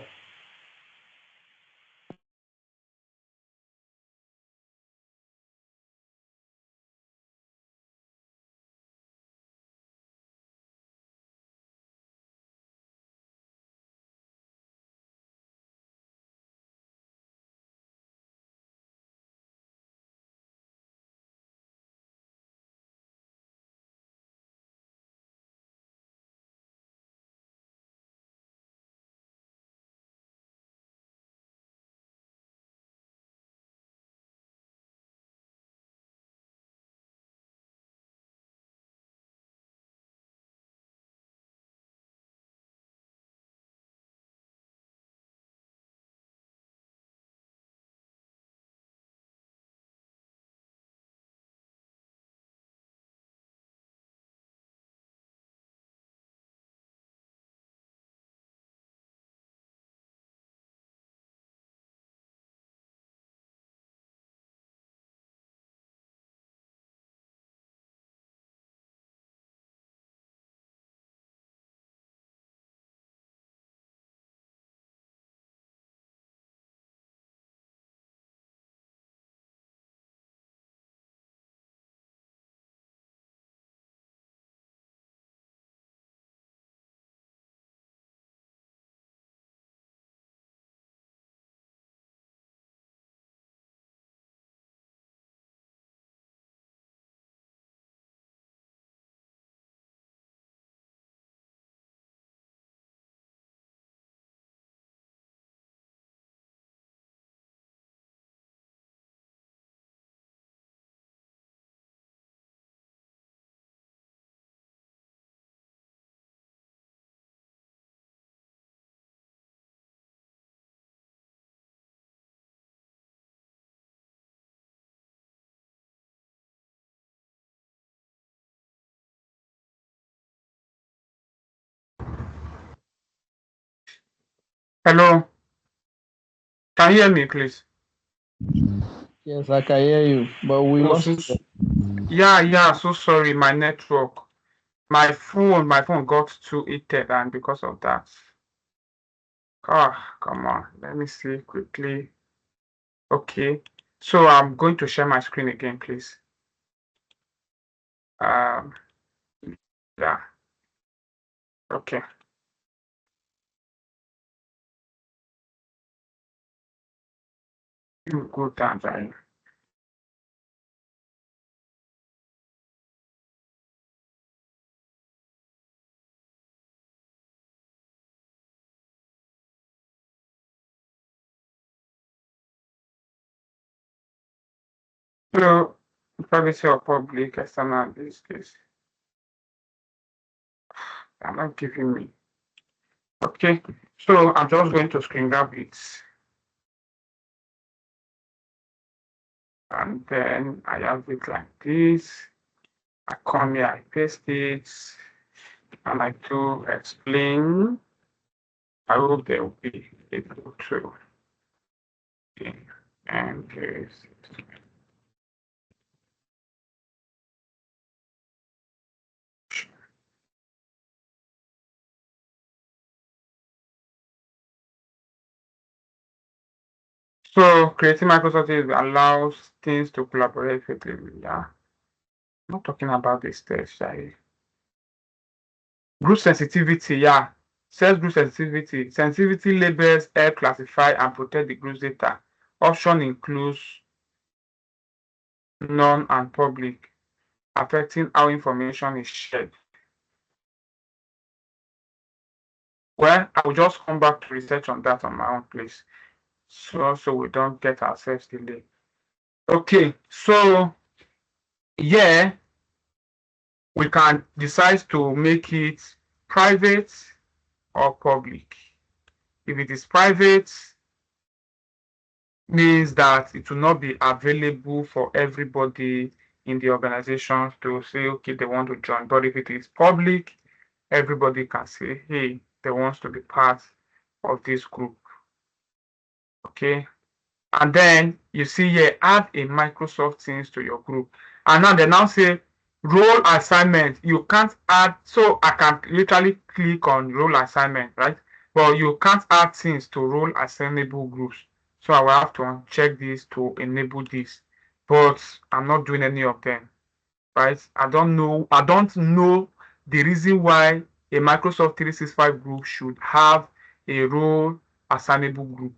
Hello, can you hear me, please? Yes, I can hear you, but we Oh, lost you. yeah. So sorry, my network, my phone got too heated, and because of that, come on, let me see quickly. Okay, so I'm going to share my screen again, please. Um, yeah, okay. You go down there. So, privacy or public external this case. I'm not giving me. Okay, so I'm just going to screen grab it, and then I have it like this. I come here, I paste it, and I do explain. I hope they will be able to. Okay. And so creating Microsoft Teams allows things to collaborate effectively. Yeah, I'm not talking about this test. Group sensitivity, yeah. Says group sensitivity. Sensitivity labels help classify and protect the group's data. Option includes none and public, affecting how information is shared. Well, I will just come back to research on that on my own place. So we don't get ourselves delayed. Okay, so yeah, we can decide to make it private or public. If it is private, means that it will not be available for everybody in the organization to say, okay, they want to join. But if it is public, everybody can say, hey, they want to be part of this group. Okay. And then you see here, add a Microsoft Teams to your group. And now they now say role assignment. You can't add, so I can literally click on role assignment, right? But you can't add things to role assignable groups. So I will have to uncheck this to enable this. But I'm not doing any of them, right? I don't know the reason why a Microsoft 365 group should have a role assignable group.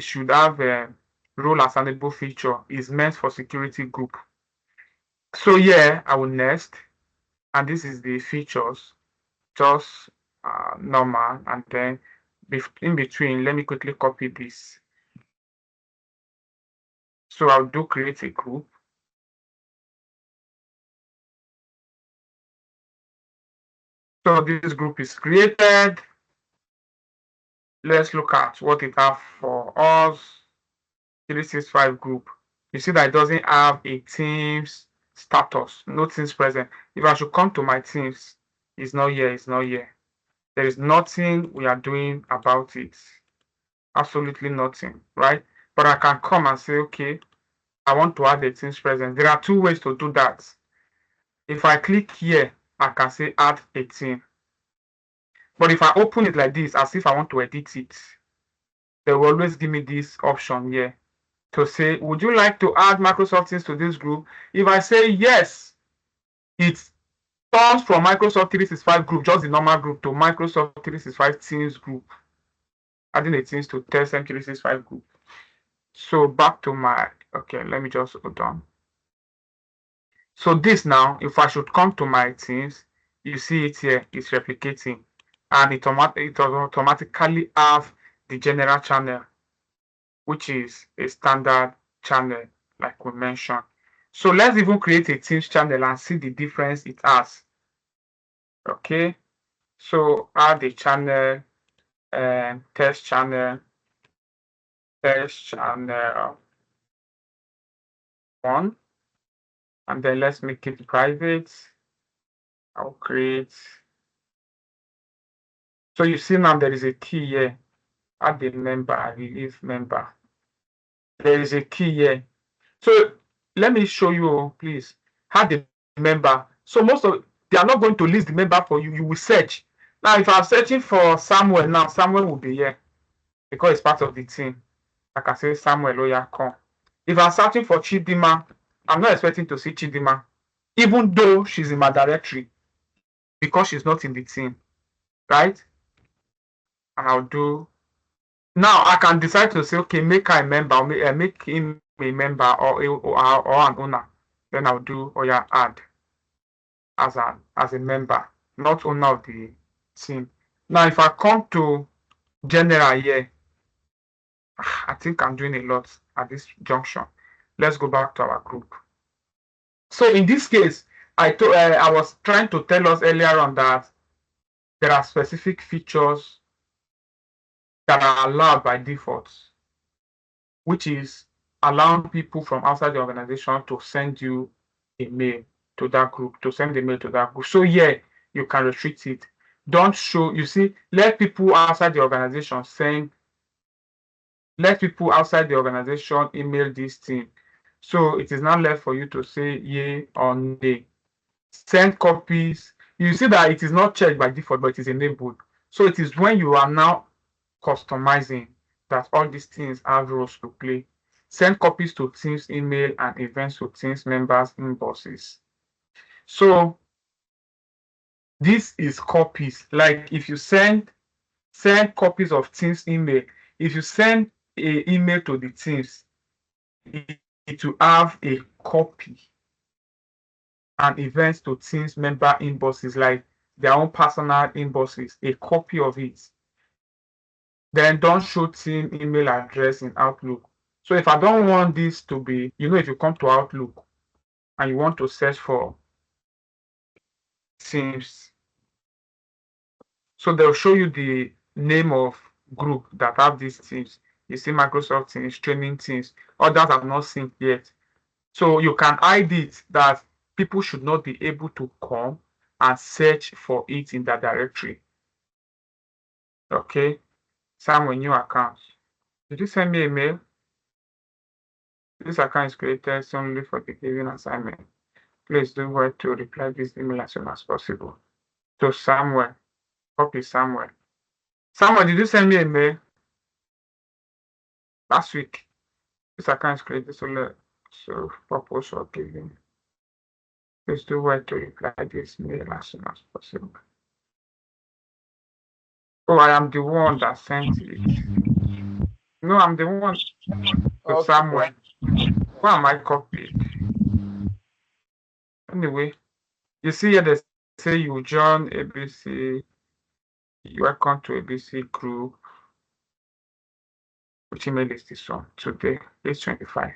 Should have a role assignable feature is meant for security group. So yeah, I will next, and this is the features, just normal, and then in between, let me quickly copy this. So I'll do create a group. So this group is created. Let's look at what it has for us. 365 group. You see that it doesn't have a Teams status, no Teams present. If I should come to my Teams, it's not here, it's not here. There is nothing we are doing about it. Absolutely nothing, right? But I can come and say, okay, I want to add a Teams present. There are two ways to do that. If I click here, I can say add a team. But if I open it like this, as if I want to edit it, they will always give me this option here to say, would you like to add Microsoft Teams to this group? If I say yes, it turns from Microsoft 365 group, just the normal group, to Microsoft 365 Teams group, adding a Teams to test M365 group. So back to my, okay, let me just hold on. So this now, if I should come to my Teams, you see it here, it's replicating, and it automatically have the general channel, which is a standard channel, like we mentioned. So let's even create a Teams channel and see the difference it has. Okay, so add a channel and test channel 1, and then let's make it private. I'll create. So you see now there is a key here. add a member, relieve member. There is a key here. So let me show you, please. Add the member. So most of they are not going to list the member for you. You will search. Now, if I'm searching for Samuel now, Samuel will be here because it's part of the team. I can say Samuel, oh yeah, come. If I'm searching for Chidima, I'm not expecting to see Chidima, even though she's in my directory because she's not in the team, right? And I'll do. Now I can decide to say, okay, make her a member, make him a member or an owner. Then I'll do, oh yeah, add as a member, not owner of the team. Now, if I come to general here, I think I'm doing a lot at this junction. Let's go back to our group. So in this case, I was trying to tell us earlier on that there are specific features that are allowed by default, which is allowing people from outside the organization to send you a mail to that group, to send a mail to that group. So yeah, you can restrict it. Don't show, you see, let people outside the organization let people outside the organization email this thing. So it is not left for you to say yay or nay. Send copies. You see that it is not checked by default, but it is enabled. So it is when you are now customizing that all these things have roles to play. Send copies to Teams email and events to Teams members inboxes. So this is copies. Like if you send copies of Teams email, if you send a email to the Teams, it will have a copy and events to Teams member inboxes, like their own personal inboxes, a copy of it. Then don't show team email address in Outlook. So if I don't want this to be, if you come to Outlook and you want to search for Teams, so they'll show you the name of group that have these teams. You see Microsoft Teams, training teams, others have not seen yet. So you can hide it that people should not be able to come and search for it in that directory. Okay, Samuel, new account. Did you send me a mail? This account is created solely for the given assignment. Please do well to reply this email as soon as possible. To Samuel. Copy Samuel. Samuel, did you send me a mail last week? This account is created solely for purpose of giving. Please do well to reply this mail as soon as possible. Oh, I am the one that sent it. No, I'm the one to Samuel. Why am I copied? Anyway, you see here they say you join ABC. Welcome to ABC group. Which email is this one? Today, it's 25.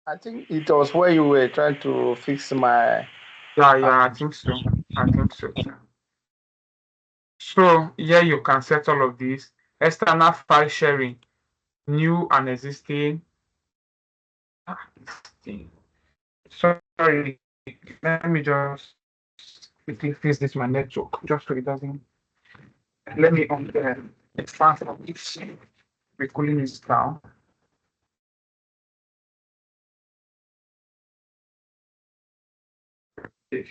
I think it was where you were trying to fix my. Yeah, I think so. I think so too. So here you can set all of these. External file sharing, new and existing. Sorry, let me just quickly fix this my network just so it doesn't. Let me on the fan from this. We're cooling this down. Okay.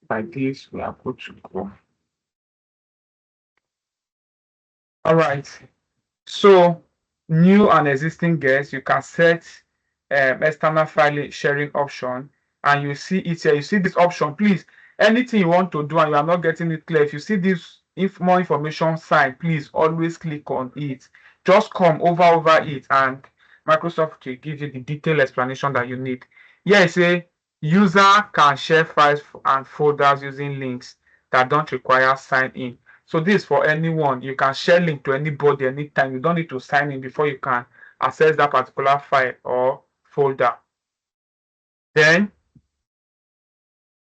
By this we are good to go. All right. So new and existing guests, you can set external file sharing option, and you see it here. You see this option. Please, anything you want to do and you are not getting it clear, if you see this more information sign, please always click on it. Just come over it, and Microsoft will give you the detailed explanation that you need. Here I say user can share files and folders using links that don't require sign in. So this is for anyone. You can share link to anybody anytime. You don't need to sign in before you can access that particular file or folder. Then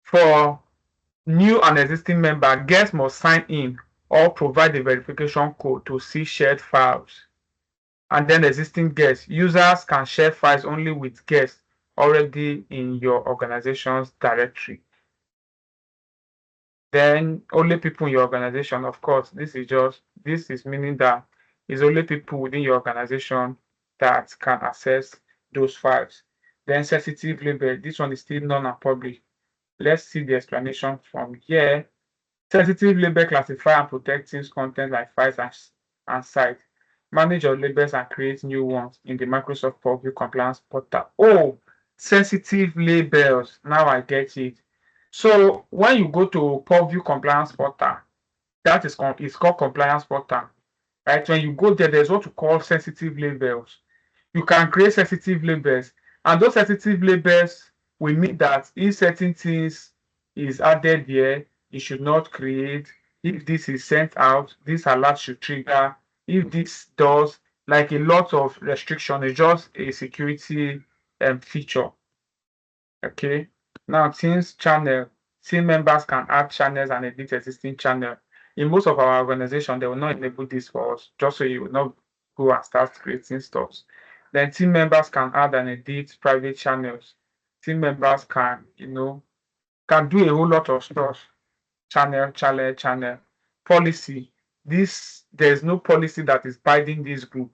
for new and existing member, guests must sign in or provide the verification code to see shared files. And then existing guests, users can share files only with guests already in your organization's directory. Then only people in your organization, of course, this is meaning that it's only people within your organization that can access those files. Then sensitive label, this one is still non and public. Let's see the explanation from here. Sensitive label classify and protect things content like files and sites. Manage your labels and create new ones in the Microsoft Purview Compliance Portal. Oh, sensitive labels. Now I get it. So when you go to Purview Compliance Portal, that is it's called Compliance Portal. Right? When you go there, there's what we call sensitive labels. You can create sensitive labels, and those sensitive labels will mean that if certain things is added here, you should not create. If this is sent out, this alert should trigger. If this does, like a lot of restriction, it's just a security feature. Okay. Now, Teams channel, team members can add channels and edit existing channel. In most of our organization, they will not enable this for us, just so you will not go and start creating stuff. Then team members can add and edit private channels. Team members can, can do a whole lot of stuff. Channel. Policy. There's no policy that is binding this group.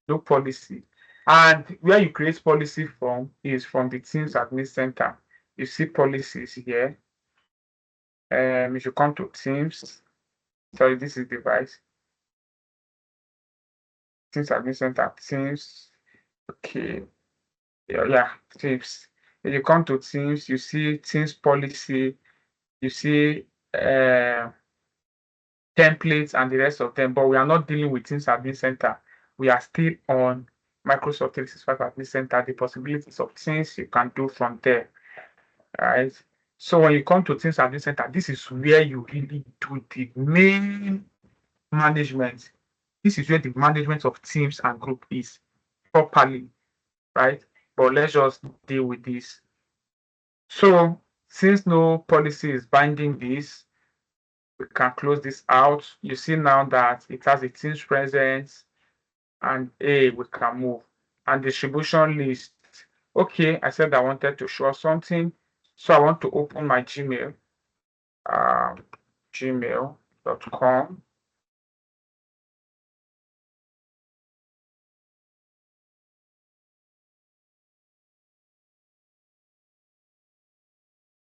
No policy. And where you create policy from is from the Teams Admin Center. You see policies here. If you come to Teams, sorry, this is device. Teams Admin Center, Teams. Okay. Yeah, Teams. If you come to Teams, you see Teams policy, you see templates and the rest of them, but we are not dealing with Teams Admin Center. We are still on Microsoft 365 Admin Center, the possibilities of things you can do from there. Right? So when you come to Teams Admin Center, this is where you really do the main management. This is where the management of teams and group is properly, right? But let's just deal with this. So since no policy is binding this, we can close this out. You see now that it has a Teams presence, and we can move. And distribution list. Okay, I said I wanted to show something. So I want to open my Gmail, gmail.com.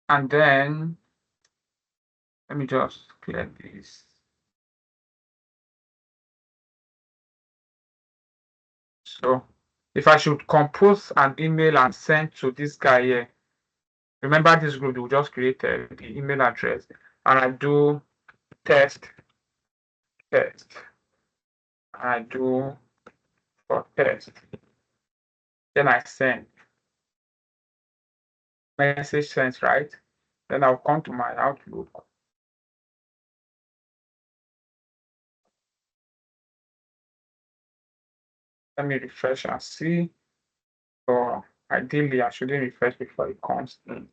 And then let me just clear this. So if I should compose an email and send to this guy here, remember this group, we just created the email address, and I do test, I do for test, then I send, message sent, right? Then I'll come to my Outlook. Let me refresh and see. So ideally, I shouldn't refresh before it comes in.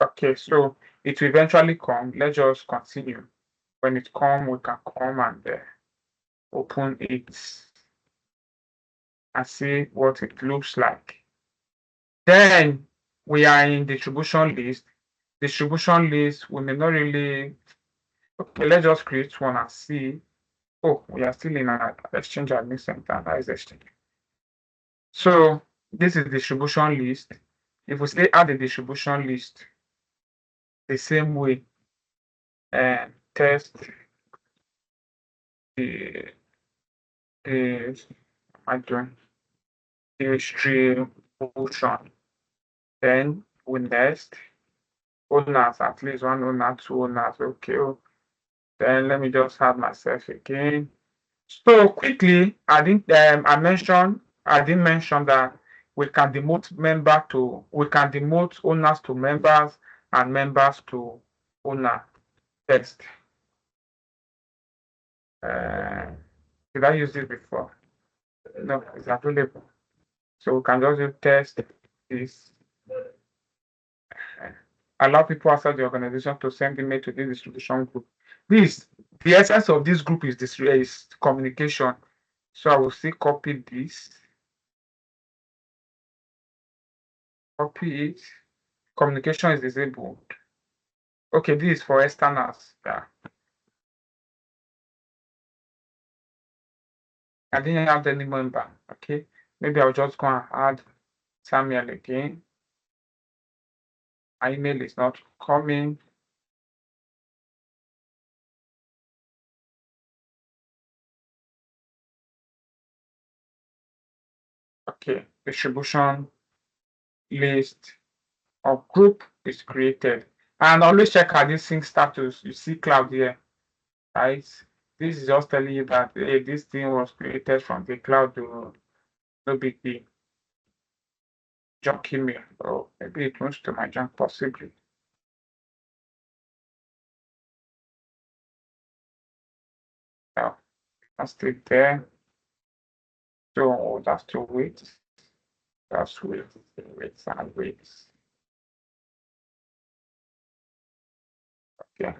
Okay, so it will eventually come. Let's just continue. When it comes, we can come and open it and see what it looks like. Then we are in distribution list. Distribution list, we may not really. Okay, let's just create one and see. Oh, we are still in an Exchange Admin Center. That is Exchange. So this is distribution list. If we say add a distribution list, the same way, and test the distribution. Then we next owners, at least one owner, two owners. Okay. Then let me just add myself again. So quickly, I didn't mention that we can demote owners to members and members to owner. Text. Did I use this before? No, it's available. So we can just do test this. Allow people outside the organization to send email to this distribution group. The essence of this group is communication. So I will still copy this, copy it, Communication is disabled. Okay, this is for externals. Yeah. I didn't add any member. Okay. Maybe I'll just go and add Samuel again. My email is not coming. Okay, distribution list of group is created. And always check out this sync status. You see cloud here, right? This is just telling you that hey, this thing was created from the cloud. No big deal. Junk email, or maybe it moves to my junk possibly. No, that's still there. So that's to wait. That's wait, wait and wait. Okay.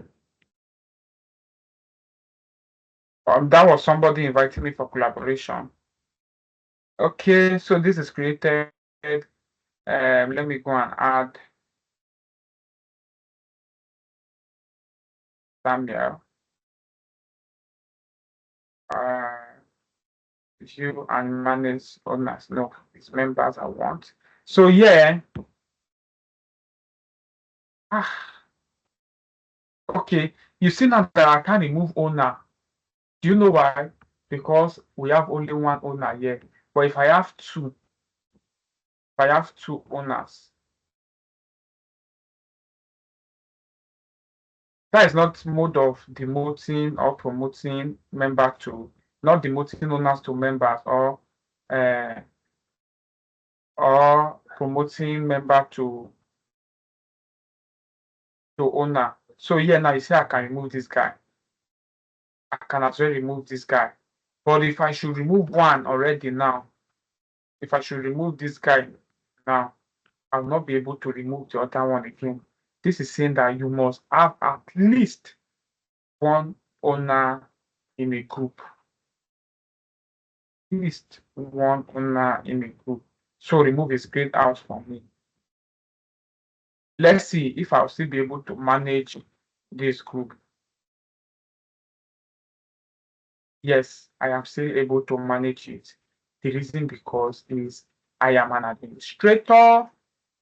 That was somebody inviting me for collaboration. Okay, so this is created. Let me go and add Samuel. View and manage owners. No, it's members I want. So yeah. Okay. You see now that I can remove owner. Do you know why? Because we have only one owner here. But if I have two owners, that is not mode of demoting or promoting member to, not demoting owners to members uh, or promoting member to owner. So here now you see I can remove this guy. I can as well remove this guy. But if I should remove one already now, if I should remove this guy now, I'll not be able to remove the other one again. This is saying that you must have at least one owner in a group. At least one owner in a group. So remove is grayed out for me. Let's see if I'll still be able to manage this group. Yes, I am still able to manage it. The reason because is I am an administrator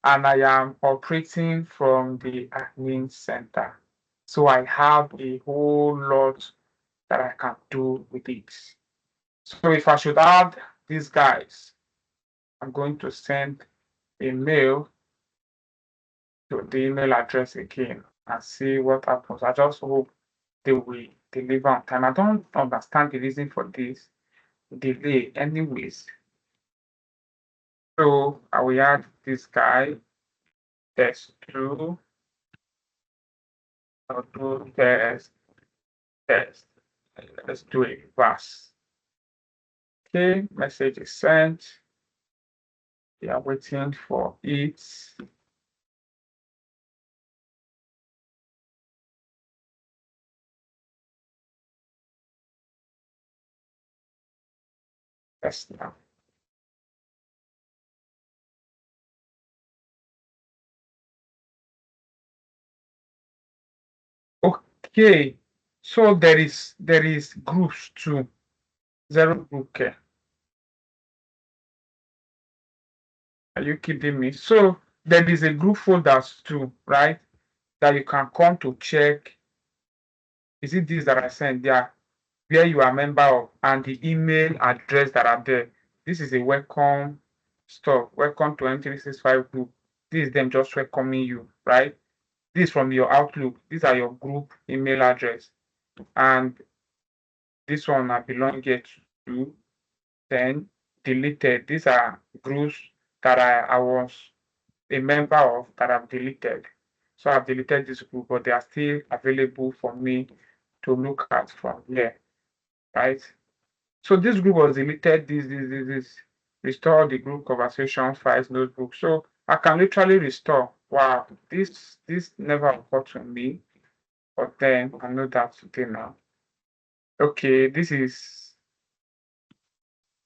and I am operating from the admin center. So I have a whole lot that I can do with it. So if I should add these guys, I'm going to send a mail to the email address again and see what happens. I just hope they will deliver on time. I don't understand the reason for this delay anyways. So I will add this guy, test2, I'll do test. Let's do a pass. Okay, message is sent. We are waiting for it. Yes, now. Okay, so there is groups too. Zero group care. Are you kidding me? So there is a group folders too, right? That you can come to check. Is it this that I sent? Yeah, where you are a member of and the email address that are there. This is a welcome stuff. Welcome to M365 group. This is them just welcoming you, right? This from your Outlook. These are your group email address. And this one I belong here to. Then deleted. These are groups that I was a member of that I've deleted. So I've deleted this group, but they are still available for me to look at from here, right? So this group was deleted. This. Restore the group conversation files notebook. So I can literally restore. Wow, this never occurred to me, but then I know that today now. Okay, this is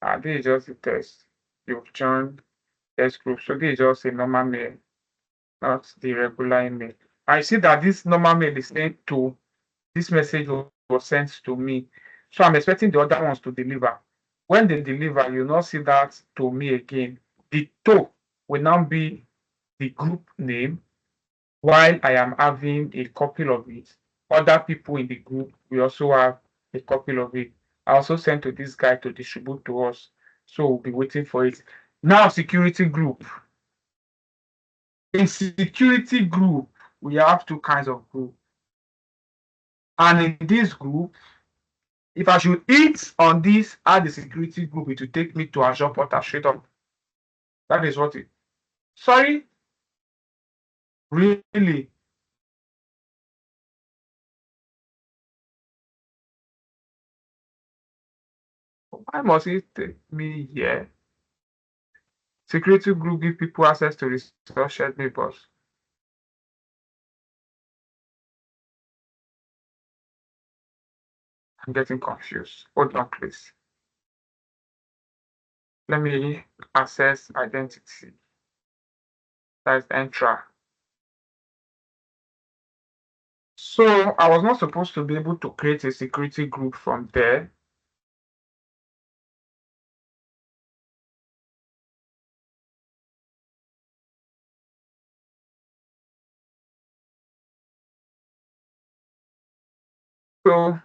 just a test. You've joined test group. So this is just a normal mail. not the regular email. I see that this normal mail is sent to, this message was sent to me. So I'm expecting the other ones to deliver. When they deliver, you not see that to me again. The to will now be the group name, while I am having a copy of it. Other people in the group will also have a copy of it. I also sent to this guy to distribute to us. So we'll be waiting for it. Now, security group. In security group, we have two kinds of group. And in this group, if I should hit on this, add the security group, it will take me to Azure portal straight up. That is what it. Sorry, really. Why must it take me here? Security group give people access to resource shared neighbors. I'm getting confused. Hold on, please. Let me access identity. That's Entra. So I was not supposed to be able to create a security group from there. So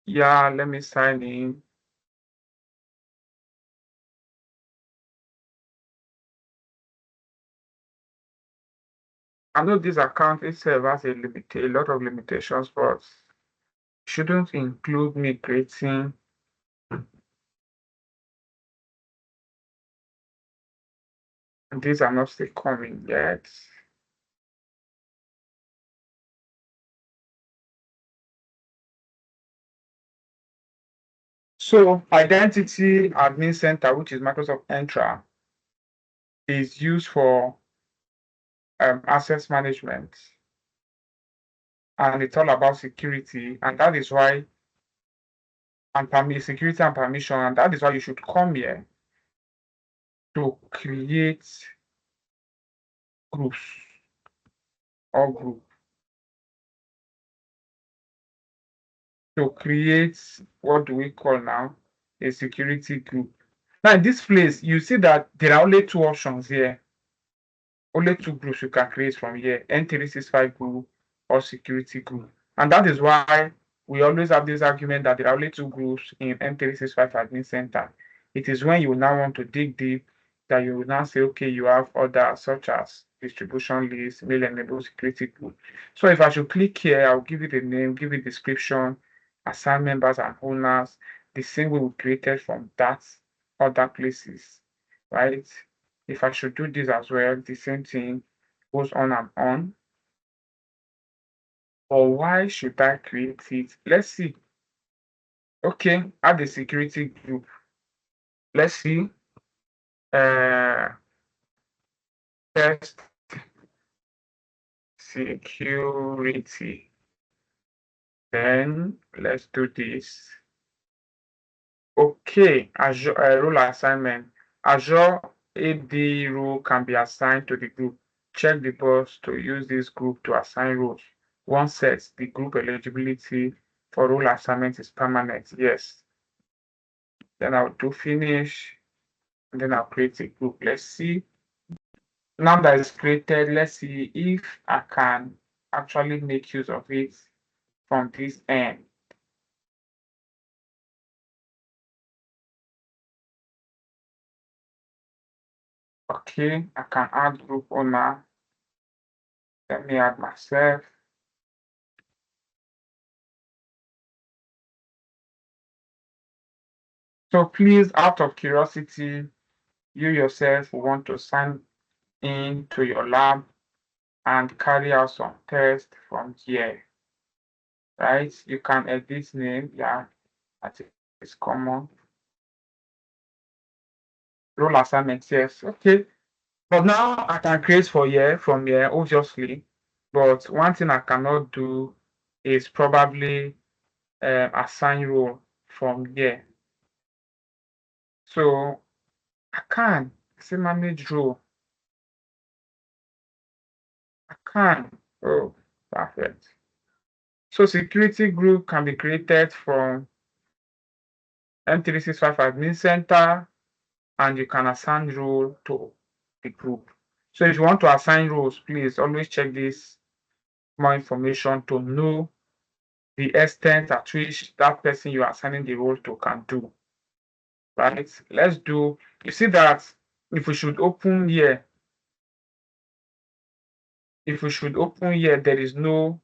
yeah, let me sign in. I know this account itself has a lot of limitations, but shouldn't include me creating. These are not still coming yet. So identity admin center, which is Microsoft Entra, is used for access management, and it's all about security, and that is why, and security and permission, and that is why you should come here to create groups or group to create, what do we call now, a security group. Now in this place, you see that there are only two options here. Only two groups you can create from here: N365 group or security group. And that is why we always have this argument that there are only two groups in N365 admin center. It is when you now want to dig deep that you will now say, okay, you have others such as distribution list, mail enabled security group. So if I should click here, I'll give it a name, give it description, assign members and owners, the same way we created from that other places, right? If I should do this as well, the same thing goes on and on. But why should I create it? Let's see. Okay, add the security group. Let's see. Test security. Then let's do this. Okay, Azure role assignment. Azure AD role can be assigned to the group. Check the box to use this group to assign roles. Once set, the group eligibility for role assignment is permanent. Yes. Then I'll do finish, and then I'll create a group. Let's see. Now that it's created, let's see if I can actually make use of it from this end. Okay, I can add group owner. Let me add myself. So please, out of curiosity, you yourself want to sign in to your lab and carry out some tests from here, right? You can edit name, yeah, that is common. Role assignment, yes, okay. But now I can create from here, obviously. But one thing I cannot do is probably assign role from here. So I can say manage role. can. Oh, perfect. So security group can be created from M365 Admin Center, and you can assign role to the group. So if you want to assign roles, please always check this more information to know the extent at which that person you are assigning the role to can do. Right? Let's do, you see that if we should open here, there is no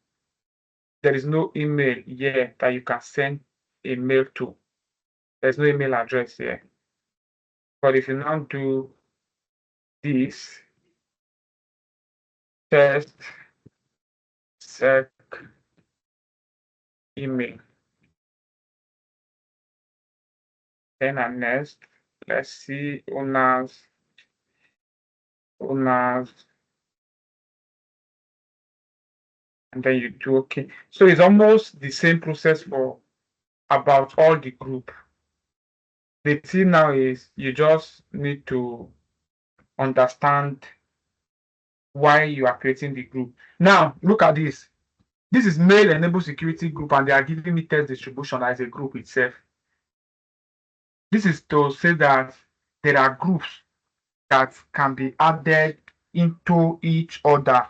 email here that you can send a mail to. There's no email address here. But if you now do this, test sec email, then and next, let's see owners, and then you do okay. So it's almost the same process for about all the group. The thing now is you just need to understand why you are creating the group. Now look at this. This is mail enable security group, and they are giving me test distribution as a group itself. This is to say that there are groups that can be added into each other.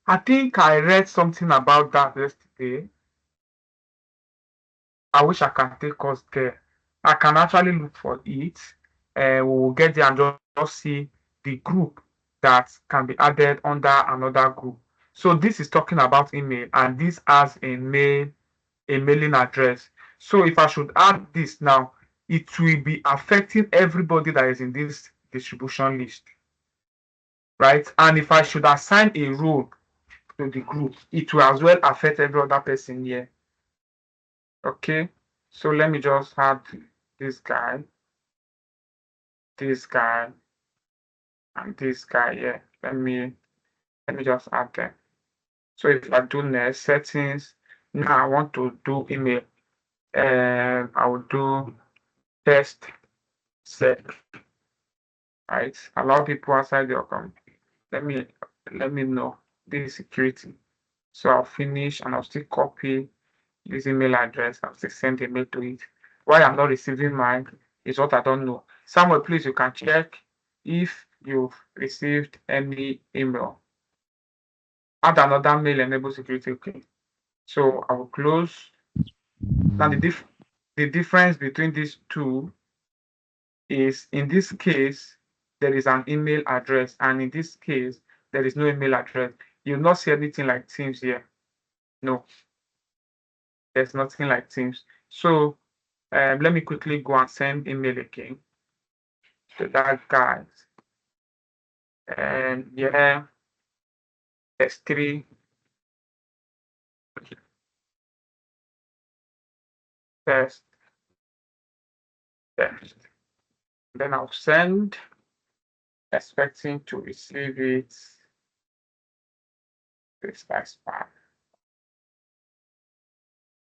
I think I read something about that yesterday. I wish I can take us there. I can actually look for it, and we will get there and just see the group that can be added under another group. So this is talking about email, and this has a mailing address. So if I should add this now, it will be affecting everybody that is in this distribution list, right? And if I should assign a role to the group, it will as well affect every other person here. Okay, so let me just add this guy, and this guy here. Let me just add them. So if I do next settings, now I want to do email, and I will do test sec, right? Allow people outside your account. Let me know this security. So I'll finish and I'll still copy this email address. I'll still send a mail to it. Why I'm not receiving mine is what I don't know. Somewhere, please, you can check if you've received any email. Add another mail enable security. Okay. So I will close. Now the difference between these two is, in this case, there is an email address, and in this case, there is no email address. You'll not see anything like Teams here. No, there's nothing like Teams. So let me quickly go and send email again to that guy. And yeah, S3 test. Then I'll send, expecting to receive it. This guy's spam.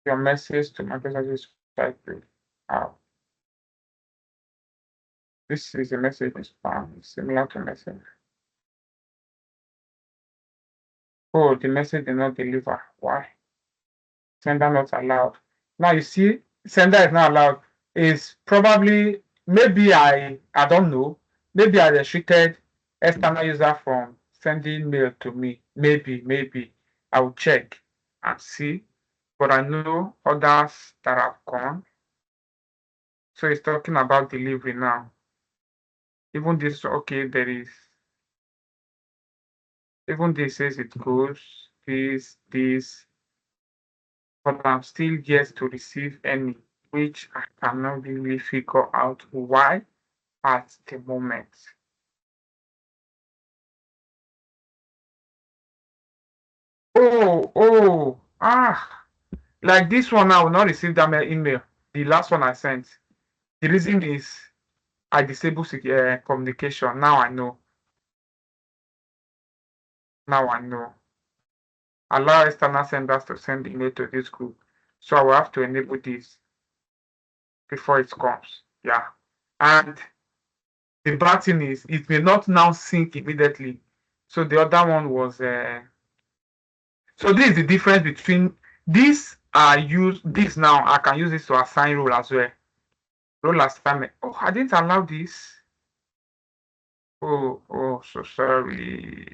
Your message to Microsoft is typed out. This is a message in spam, similar to message. Oh, the message did not deliver. Why? Sender not allowed. Now you see, sender is not allowed. Is probably, maybe I don't know. Maybe I restricted external user from sending mail to me. Maybe I will check and see. But I know others that have gone. So it's talking about delivery now. Even this, okay, there is. Even this says it goes this, but I'm still yet to receive any, which I cannot really figure out why at the moment. Like this one, I will not receive that email. The last one I sent. The reason is I disable communication. Now I know. Allow external senders to send email to this group. So I will have to enable this before it comes. Yeah. And the bad thing is it may not now sync immediately. So the other one was So this is the difference between this this now. I can use this to assign role as well. Role assignment. Oh, I didn't allow this. Oh, so sorry.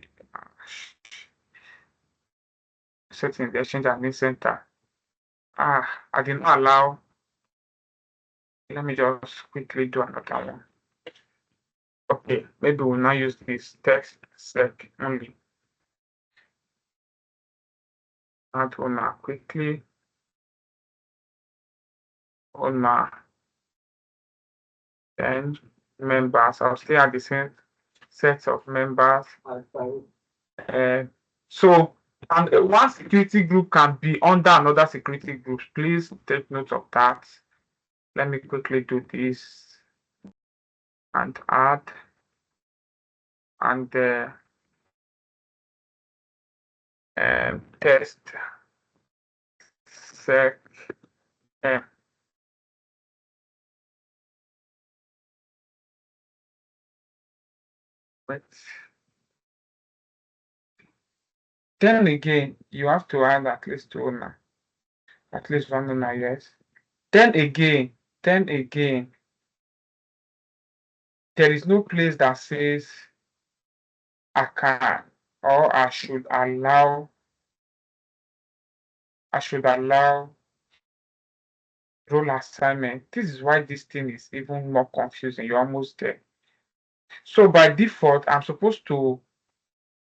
Setting the exchange admin center. I did not allow. Let me just quickly do another one. Okay, maybe we'll now use this text sec only. Add owner quickly. Owner. Then members. I'll stay at the same set of members. So, and one security group can be under another security group. Please take note of that. Let me quickly do this and add and test sec wait. Then again, you have to add at least two owner, at least one owner, yes. Then again, there is no place that says I can or I should allow role assignment. This is why this thing is even more confusing. You're almost there. So by default, I'm supposed to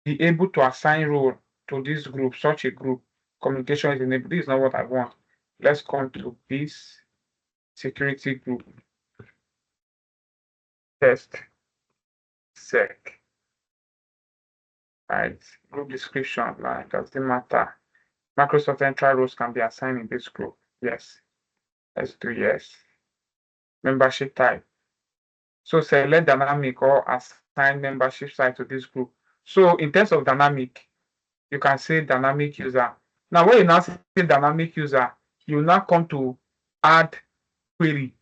be able to assign role to this group, such a group. Communication is enabled. This is not what I want. Let's come to this security group. Test sec. Right. Group description, like doesn't matter. Microsoft Entra roles can be assigned in this group. Yes. Let's do yes. Membership type. So select dynamic or assign membership site to this group. So in terms of dynamic, you can say dynamic user. Now, when you now say dynamic user, you now come to add query.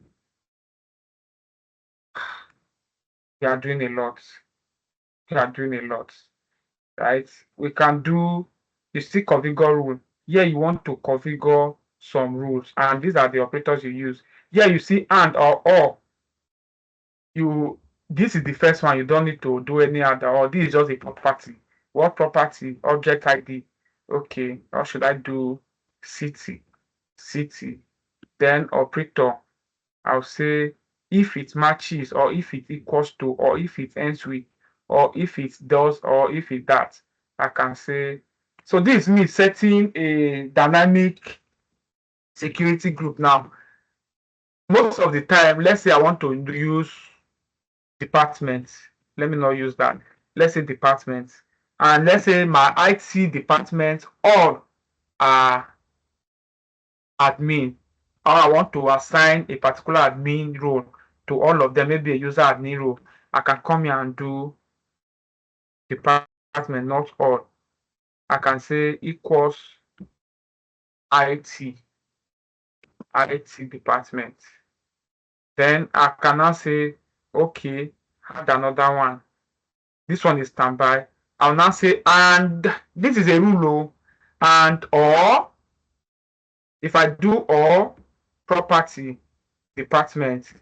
You are doing a lot. You are doing a lot, right? We can do, you see configure rule. Here you want to configure some rules, and these are the operators you use. Here you see and or. This is the first one. You don't need to do any other, or this is just a property. What property? Object ID. Okay, or should I do city? Then operator. I'll say if it matches, or if it equals to, or if it ends with, or if it does, or if it that. I can say. So this is me setting a dynamic security group now. Most of the time, let's say I want to use department. Let me not use that. Let's say department. And let's say my IT department all are admin. Or I want to assign a particular admin role to all of them, maybe a user admin role. I can come here and do department, not all. I can say equals IT department. Then I can now say, okay, add another one. This one is standby. I'll now say, and this is a rule, and or if I do or property department,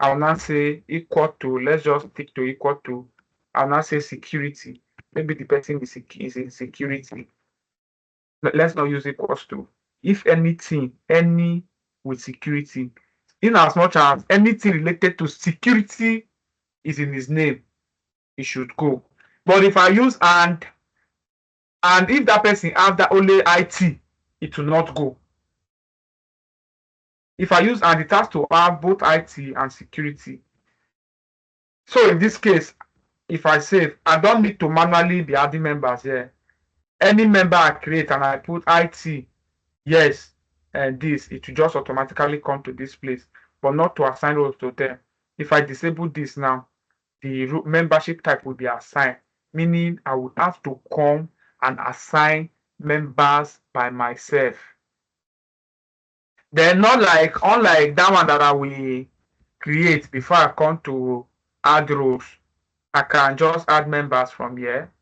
I'll now say equal to, let's just stick to equal to, I'll now say security. Maybe the person is in security. Let's not use equals to. If anything, any with security, in as much as anything related to security is in his name, it should go. But if I use and if that person has that only IT, it will not go. If I use and, it has to have both IT and security. So in this case, if I save, I don't need to manually be adding members here. Any member I create and I put IT, yes, and this, it will just automatically come to this place, but not to assign roles to them. If I disable this now, the membership type will be assigned, meaning I would have to come and assign members by myself. Then not like, unlike that one that I will create before I come to add roles. I can just add members from here.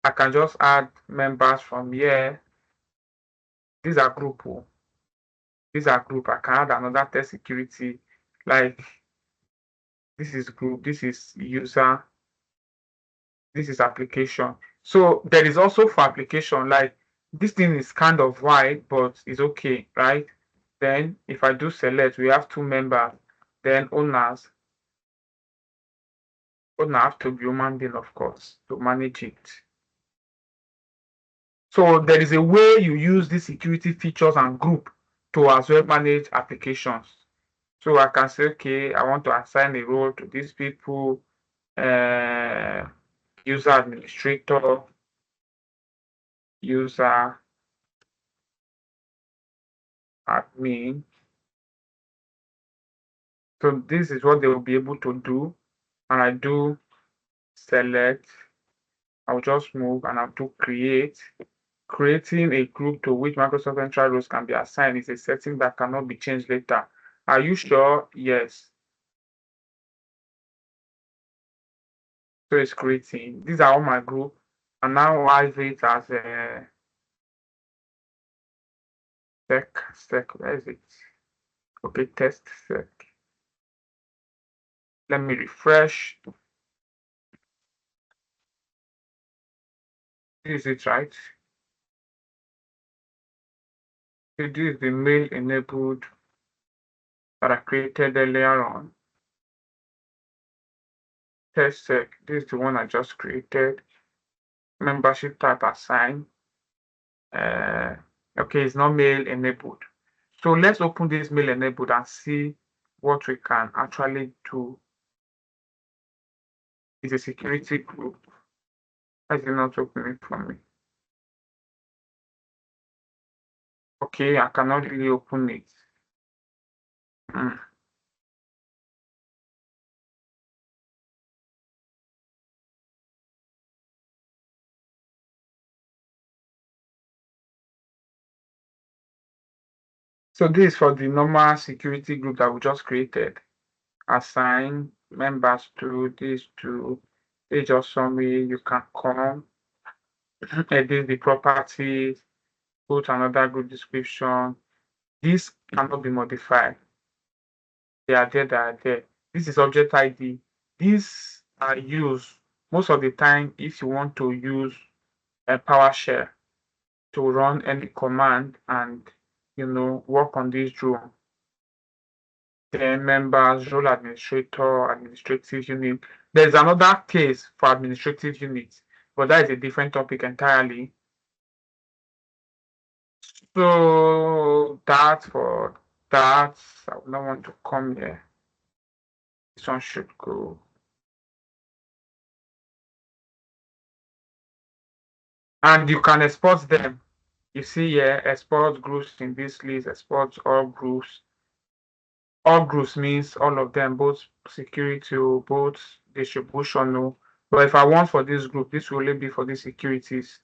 I can just add members from here. These are group. These are group. I can add another test security. Like this is group, this is user, this is application. So there is also for application, like this thing is kind of wide, but it's okay, right? Then if I do select, we have two members, then owners. Owner have to be human being, of course, to manage it. So there is a way you use these security features and group to as well manage applications. So I can say, okay, I want to assign a role to these people, user administrator, user admin. So this is what they will be able to do. And I do select, I'll just move and I'll do create. Creating a group to which Microsoft Entra roles can be assigned is a setting that cannot be changed later. Are you sure? Yes. So it's creating. These are all my group. And now I have it as a sec, where is it? Okay, test sec. Let me refresh. Is it right? So this is the mail enabled that I created earlier on. Test sec, this is the one I just created. Membership type assigned. Okay, it's not mail enabled. So let's open this mail enabled and see what we can actually do. It's a security group. Why is it not opening for me? Okay, I cannot really open it. So this is for the normal security group that we just created. Assign members to this to page of summary. You can come, edit the properties, put another group description. This cannot be modified. They are there, they are there. This is object ID. These are used most of the time if you want to use a PowerShell to run any command and work on this drone. Then members, role administrator, administrative unit. There's another case for administrative units, but that is a different topic entirely. So that's for that. I would not want to come here. This one should go. And you can export them. You see here, export groups in this list, export all groups. All groups means all of them, both security, both distribution. But if I want for this group, this will only be for the securities.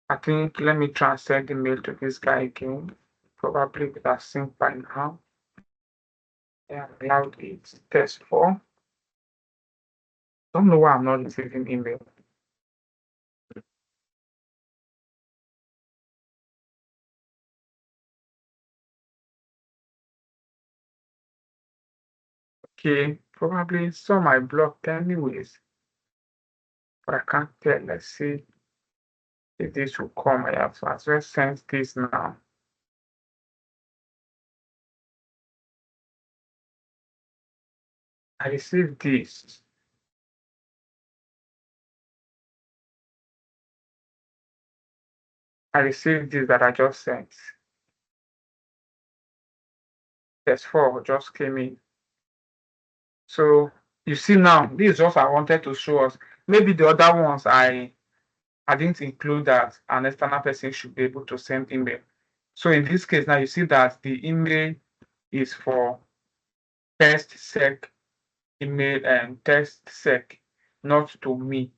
I think let me transfer the mail to this guy again. Probably with that sync by now. Yeah, allowed it. Test 4. Don't know why I'm not receiving email. Okay, probably some I blocked anyways. But I can't tell. Let's see if this will come. I have as well sent this now. I received this. I received this that I just sent. Test 4 just came in. So you see now, this is what I wanted to show us. Maybe the other ones I didn't include that an external person should be able to send email. So in this case now you see that the email is for test sec email and test sec, not to me.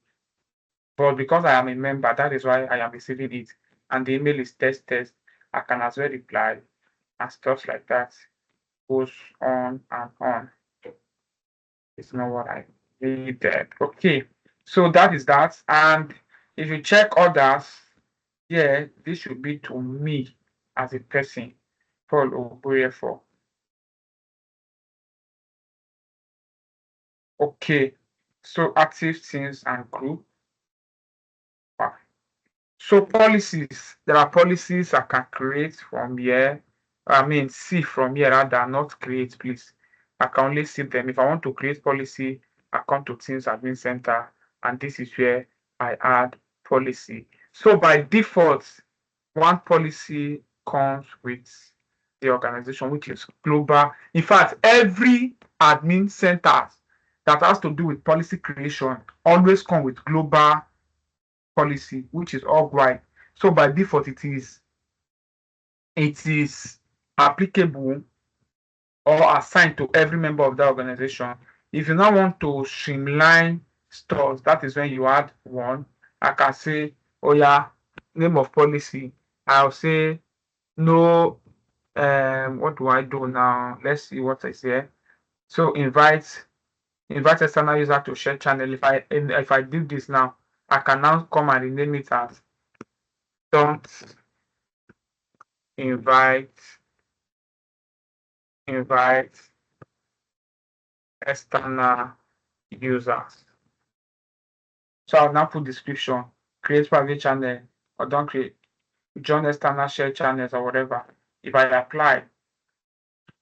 But because I am a member, that is why I am receiving it. And the email is test. I can as well reply and stuff like that goes on and on. It's not what I needed. Okay, so that is that. And If you check others, yeah, this should be to me as a person, Paul Oboyefo. Okay, so active teams and group. So policies, there are policies I can create from here. I mean, see from here rather, not create, please. I can only see them. If I want to create policy, I come to Teams Admin Center, and this is where I add policy. So by default, one policy comes with the organization, which is global. In fact, every admin center that has to do with policy creation always come with global policy, which is all white. So by default, it is applicable or assigned to every member of the organization. If you now want to streamline stores, that is when you add one. I can say, oh yeah, name of policy. I'll say no. What do I do now? Let's see what I say. So invite external user to share channel. If I do this now, I can now come and rename it as don't invite external users. So I'll now put description, create private channel, or don't create, join external share channels or whatever. If I apply,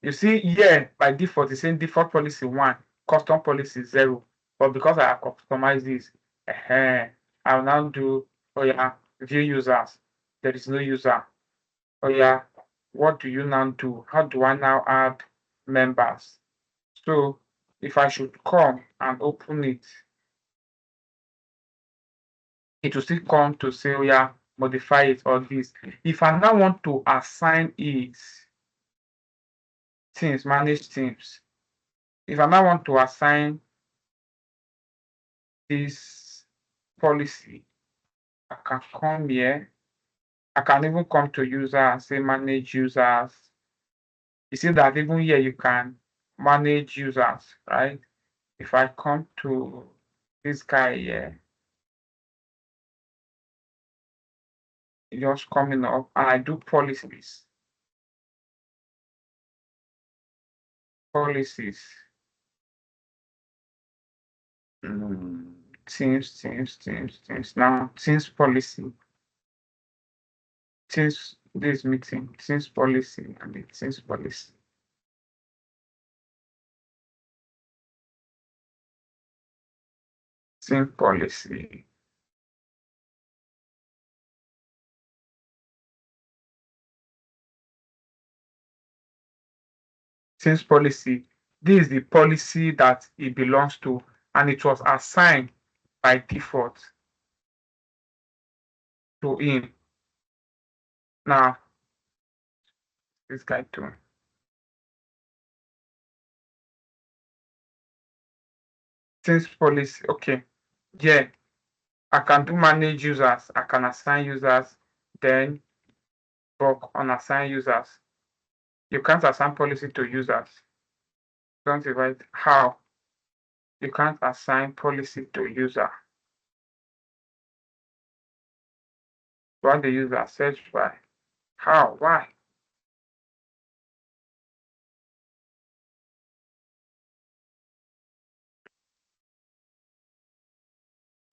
you see here by default, it's saying default policy 1, custom policy 0. But because I have customized this, I'll now do, oh yeah, view users. There is no user. Oh yeah, what do you now do? How do I now add members? So if I should come and open it, it will still come to say, oh yeah, modify it or this. If I now want to assign it teams, manage teams. If I now want to assign this policy, I can come here. I can even come to user and say manage users. You see that even here you can manage users, right? If I come to this guy here, just coming up and I do policies. Teams. Now, teams policy. Teams this meeting, teams policy, and the teams policy. Team policy. Teams policy. This is the policy that it belongs to, and it was assigned by default to him. Now, this guy too. Teams policy. Okay. Yeah. I can do manage users. I can assign users. Then work on assign users. You can't assign policy to users. Don't divide. How? You can't assign policy to user. What the user search by? How? Why?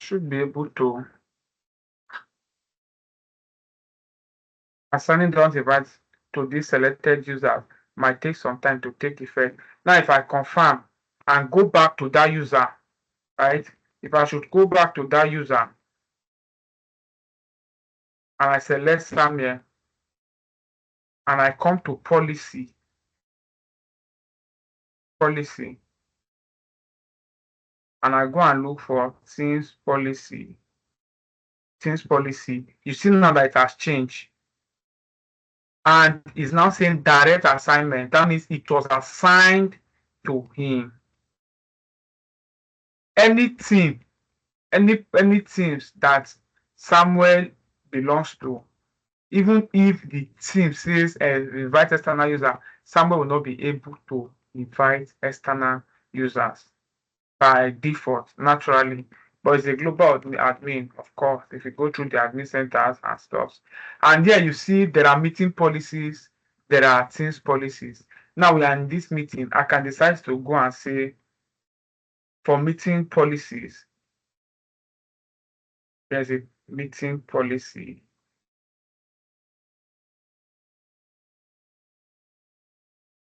Should be able to assigning don't divide to this selected user might take some time to take effect. Now, if I confirm and go back to that user, right? If I should go back to that user and I select Samuel and I come to policy, and I go and look for teams policy, you see now that it has changed and is now saying direct assignment. That means it was assigned to him. Any team, any teams that Samuel belongs to, even if the team says invite external user, Samuel will not be able to invite external users by default, naturally. but it's a global admin, of course, if you go through the admin centers and stuff. And here you see there are meeting policies, there are teams policies. Now we are in this meeting, I can decide to go and say for meeting policies, there's a meeting policy.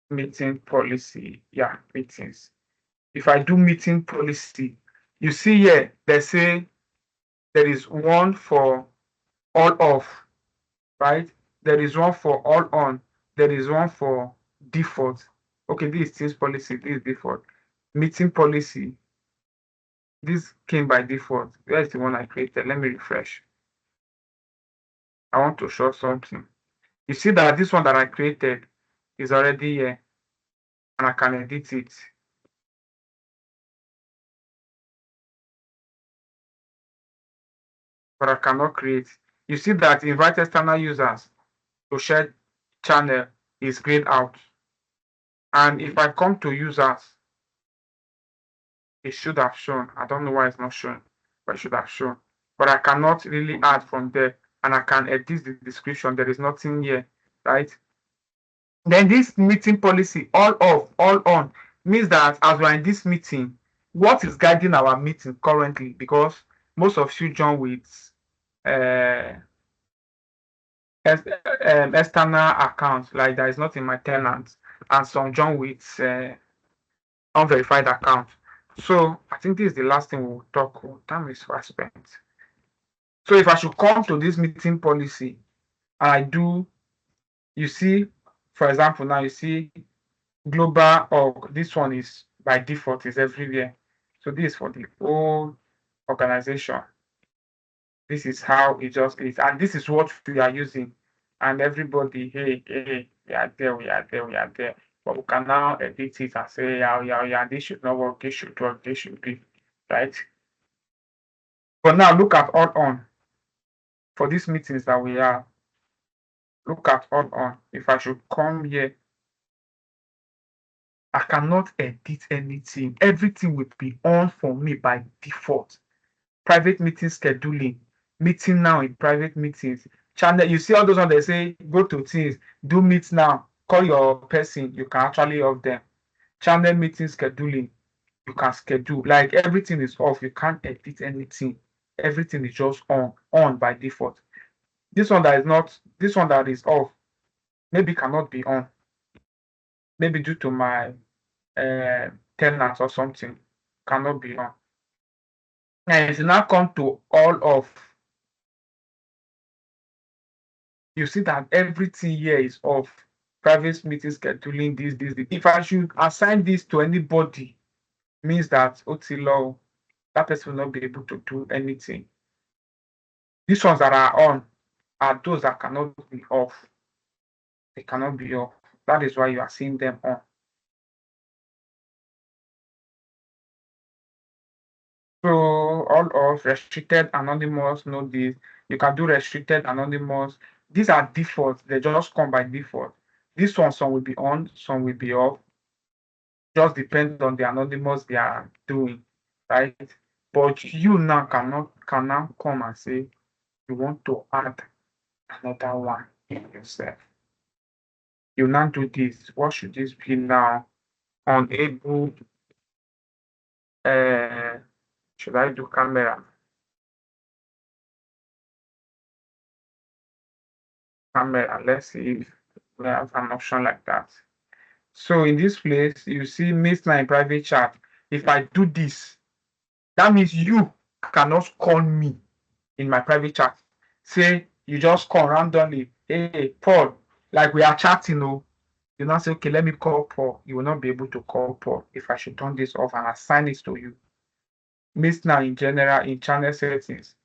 Meeting policy, yeah, meetings. If I do meeting policy, you see here, they say there is one for all off, right? There is one for all on. There is one for default. Okay, this is teams policy, this is default. Meeting policy, this came by default. Where's the one I created? Let me refresh. I want to show something. You see that this one that I created is already here, and I can edit it. But I cannot create. You see that invite external users to share channel is grayed out. And if I come to users, it should have shown. I don't know why it's not showing, but it should have shown. But I cannot really add from there, and I can edit the description. There is nothing here, right? Then this meeting policy, all off, all on, means that as we're in this meeting, what is guiding our meeting currently? Because most of you join with uh, external accounts, like that is not in my tenant, and some join with unverified account. So I think this is the last thing we'll talk about. Time is fast spent. So if I should come to this meeting policy and I do, you see, for example, now you see global org. This one is by default is everywhere. So this is for the whole organization. This is how it just is, and this is what we are using. And everybody, hey, hey, we are there, we are there, we are there. But we can now edit it and say, yeah, yeah, yeah, this should not work, this should work, this should be, right? But now look at all on. For these meetings that we have, look at all on. If I should come here, I cannot edit anything. Everything will be on for me by default. Private meeting scheduling, meeting now in private meetings. Channel, you see all those ones they say, go to Teams, do meet now, call your person, you can actually off them. Channel meeting scheduling, you can schedule. Like everything is off, you can't edit anything. Everything is just on by default. This one that is not, this one that is off, maybe cannot be on. Maybe due to my tenant or something, cannot be on. And if you now come to all of, you see that everything here is off. Private meeting scheduling, this. If I should assign this to anybody, means that OT that person will not be able to do anything. These ones that are on are those that cannot be off. They cannot be off. That is why you are seeing them on. So all of restricted anonymous, know this. You can do restricted anonymous. These are defaults. They just come by default. This one, some will be on, some will be off. Just depends on the anonymous they are doing, right? But you now can now come and say you want to add another one yourself. You now do this. What should this be now? Unable. Should I do camera? Camera. Let's see if we have an option like that. So in this place, you see Miss Line private chat. If I do this, that means you cannot call me in my private chat. Say you just call randomly, hey Paul, like we are chatting, oh. You now say, okay, let me call Paul. You will not be able to call Paul if I should turn this off and assign it to you. Miss now in general in channel settings.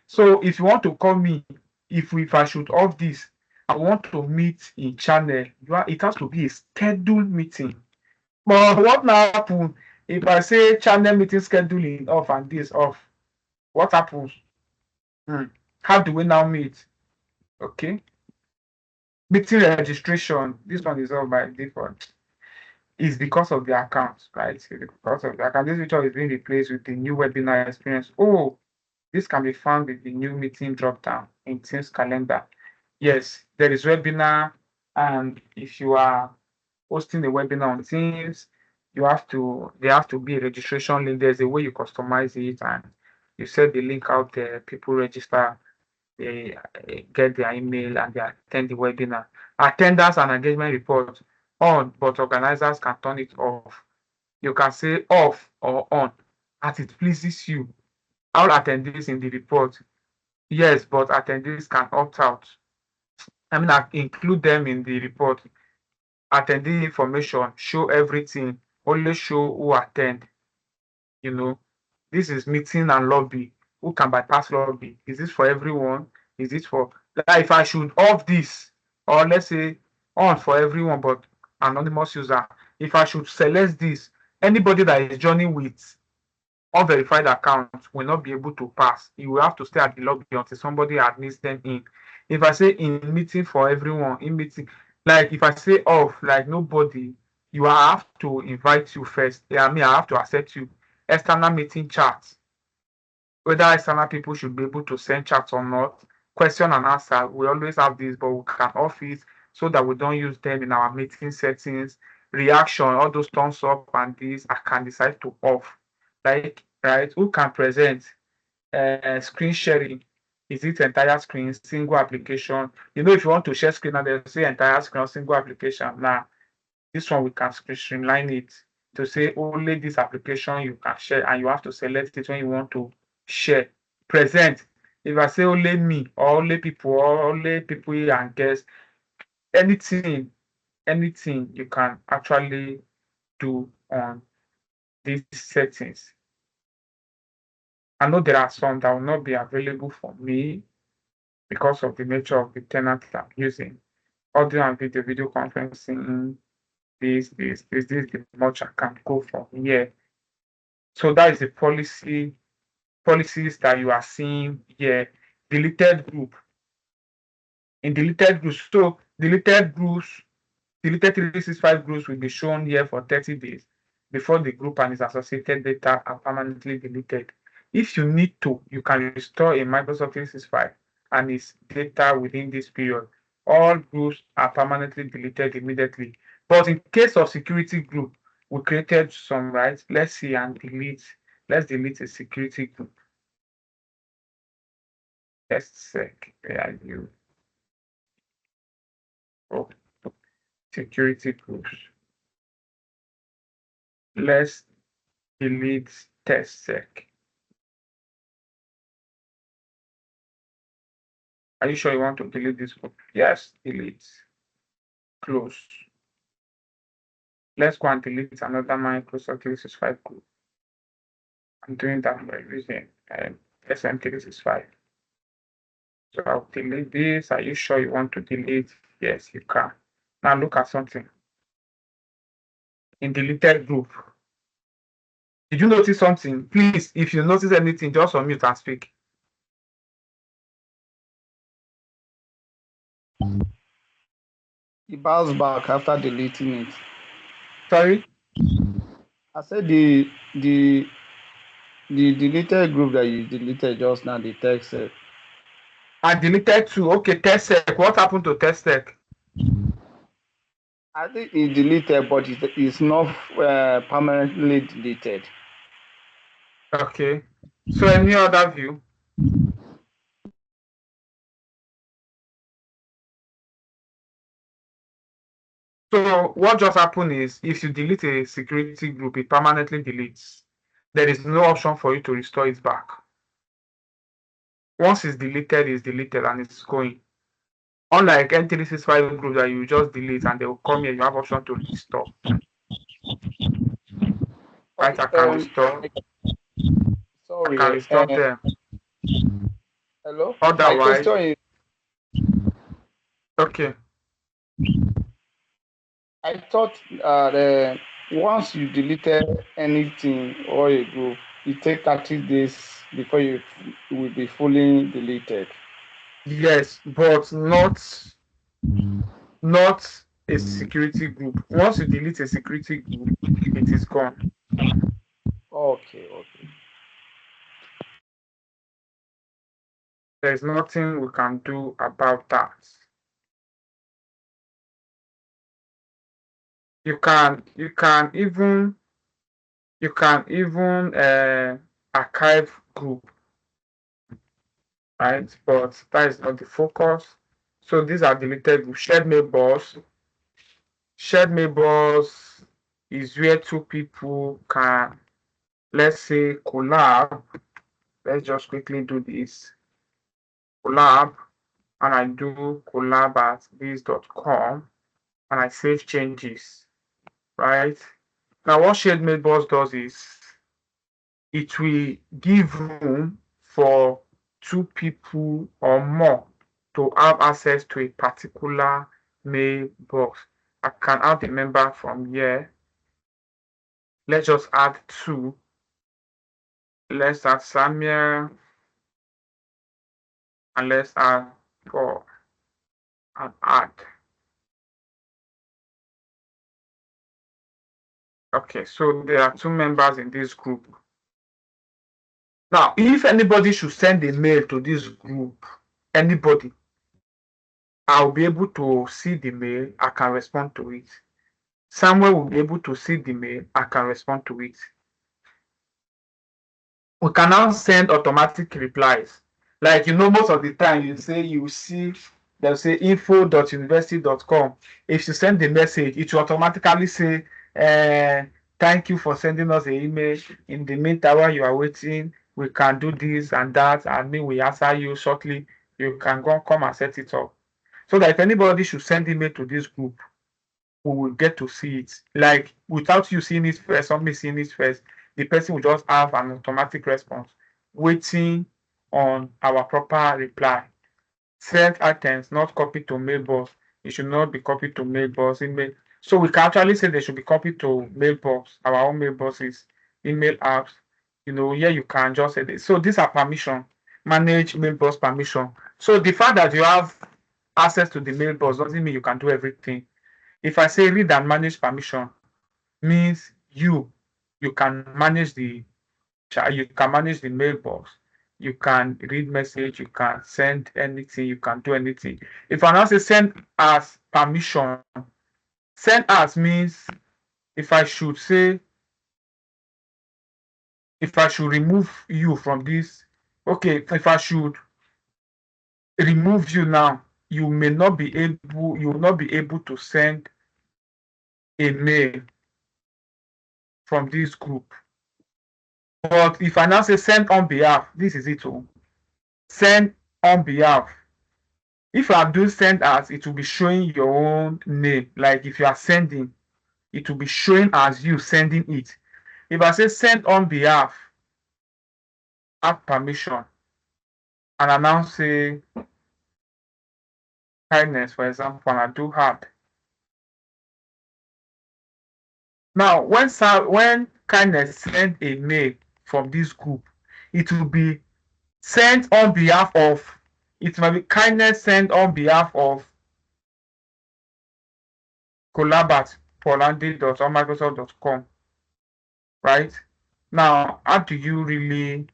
So if you want to call me, if I should off this, I want to meet in channel. It has to be a scheduled meeting. But what now happen if I say channel meeting scheduling off and this off? What happens? How do we now meet? Okay. Meeting registration. This one is off by default. is because of the account, right? It's because of the account. This feature is being replaced with the new webinar experience. Oh, this can be found with the new meeting dropdown in Teams calendar. Yes, there is webinar, and if you are hosting a webinar on Teams, there have to be a registration link. There's a way you customize it, and you set the link out there. People register, they get their email, and they attend the webinar. Attendance and engagement report on, but organizers can turn it off. You can say off or on as it pleases you. All attendees in the report. Yes, but attendees can opt out. I mean, I include them in the report. Attendee information, show everything, only show who attend. You know, this is meeting and lobby. Who can bypass lobby? Is this for everyone? Is it for, like, if I should off this, or let's say on for everyone, but anonymous user, if I should select this, anybody that is joining with unverified account will not be able to pass. You will have to stay at the lobby until somebody admits them in. If I say in meeting for everyone, in meeting, like if I say off, like nobody, you have to invite you first. Yeah, I mean, I have to accept you. External meeting chat, whether external people should be able to send chats or not. Question and answer, we always have this, but we can off it so that we don't use them in our meeting settings. Reaction, all those thumbs up and this, I can decide to off. Like, right, who can present? Screen sharing, is it entire screen, single application? You know, if you want to share screen and they say entire screen or single application, now this one we can streamline it to say only this application you can share, and you have to select it when you want to share. Present, if I say only me or only people and guests, anything you can actually do on these settings. I know there are some that will not be available for me because of the nature of the tenant I'm using. Audio and video conferencing, this, the much I can go from here. So that is the policies that you are seeing here. Deleted group. In deleted groups, so deleted 365 groups will be shown here for 30 days before the group and its associated data are permanently deleted. If you need to, you can restore a Microsoft 365 and its data within this period. All groups are permanently deleted immediately. But in case of security group, we created some, right? Let's see and delete. Let's delete a security group. Test sec, where are you? Oh, security groups. Let's delete test sec. Are you sure you want to delete this group? Yes, delete. Close. Let's go and delete another Microsoft 365 group. I'm doing that by using SM365. So I'll delete this. Are you sure you want to delete? Yes, you can. Now look at something. In deleted group. Did you notice something? Please, if you notice anything, just unmute and speak. It bounced back after deleting it. Sorry? I said the deleted group that you deleted just now, the text. I deleted two. Okay, test sec. What happened to test sec? I think it's deleted, but it's not permanently deleted. Okay. So any other view? So what just happened is if you delete a security group, it permanently deletes. There is no option for you to restore it back. Once it's deleted and it's going. Unlike N365 group that you just delete and they will come here, you have option to restore. Right, I can restore. Sorry. I can restore them. Hello? Otherwise, my question is, okay. I thought once you deleted anything or a group, it takes 30 days before it will be fully deleted. Yes, but not a security group. Once you delete a security group, it is gone. Okay, okay. There's nothing we can do about that. You can even archive group, right? But that is not the focus. So these are deleted groups. Shared mailbox. Shared mailbox is where two people can, let's say, collab. Let's just quickly do this. Collab, and I do collab at this.com, and I save changes, right? Now, what shared mailbox does is it will give room for two people or more to have access to a particular mailbox. I can add a member from here. Let's just add two. Let's add Samuel, and let's add Paul and add. Okay, so there are two members in this group. Now, if anybody should send a mail to this group, anybody, I'll be able to see the mail, I can respond to it. Samuel will be able to see the mail, I can respond to it. We can now send automatic replies. Like, most of the time you see, they'll say info.university.com. If you send the message, it will automatically say, thank you for sending us an email. In the meantime, while you are waiting, we can do this and that, and we will answer you shortly. You can come and set it up. So that if anybody should send email to this group, we will get to see it. Like, without you seeing it first, somebody seeing it first, the person will just have an automatic response waiting on our proper reply. Sent items not copied to mailbox. It should not be copied to mailbox. Email. So we can actually say they should be copied to mailbox, our own mailboxes, email apps. Here you can just say this. So these are permission, manage mailbox permission. So the fact that you have access to the mailbox doesn't mean you can do everything. If I say read and manage permission, means you can manage the mailbox, you can read message, you can send anything, you can do anything. If I now say send as permission, send as means if I should say if I should remove you from this, okay, if I should remove you now, you will not be able to send a mail from this group. But if I now say send on behalf, this is it. Send on behalf. If I do send as, it will be showing your own name. Like if you are sending, it will be showing as you sending it. If I say send on behalf, add permission, and I now say kindness, for example, and I do add. Now, when kindness send a mail from this group, it will be sent on behalf of. It might be kindness sent on behalf of collab@polandi.microsoft.com, right? Now, how do you really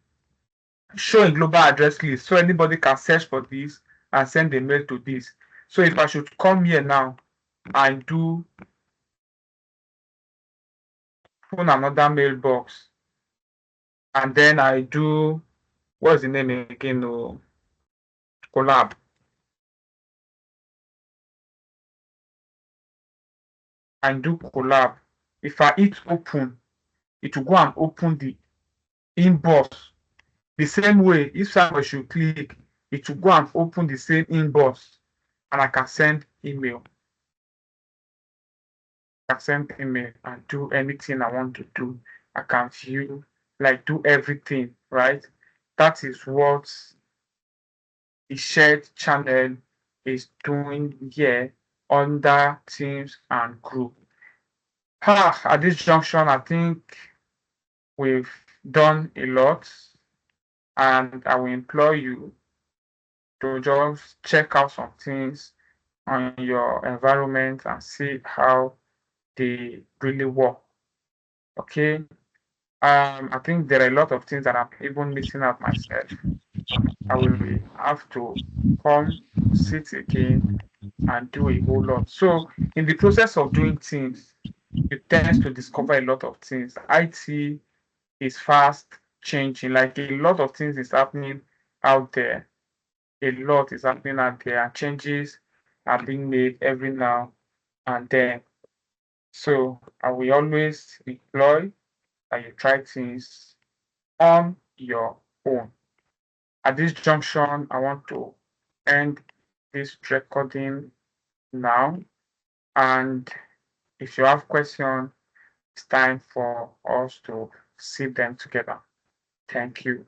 show a global address list so anybody can search for this and send a mail to this? So if I should come here now and do open another mailbox, and then I do, what's the name again? Oh, collab. And do collab. If I hit open, it will go and open the inbox. The same way, if someone should click, it will go and open the same inbox, and I can send email. I can send email and do anything I want to do. I can view, like do everything, right? That is what the shared channel is doing here under Teams and Group. At this junction, I think we've done a lot, and I will implore you to just check out some things on your environment and see how they really work. Okay. I think there are a lot of things that I'm even missing out myself. I will have to come, sit again, and do a whole lot. So, in the process of doing things, you tend to discover a lot of things. IT is fast changing, like a lot of things is happening out there. A lot is happening out there, and changes are being made every now and then. So, I will always employ that you try things on your own. At this junction, I want to end this recording now. And if you have questions, it's time for us to see them together. Thank you.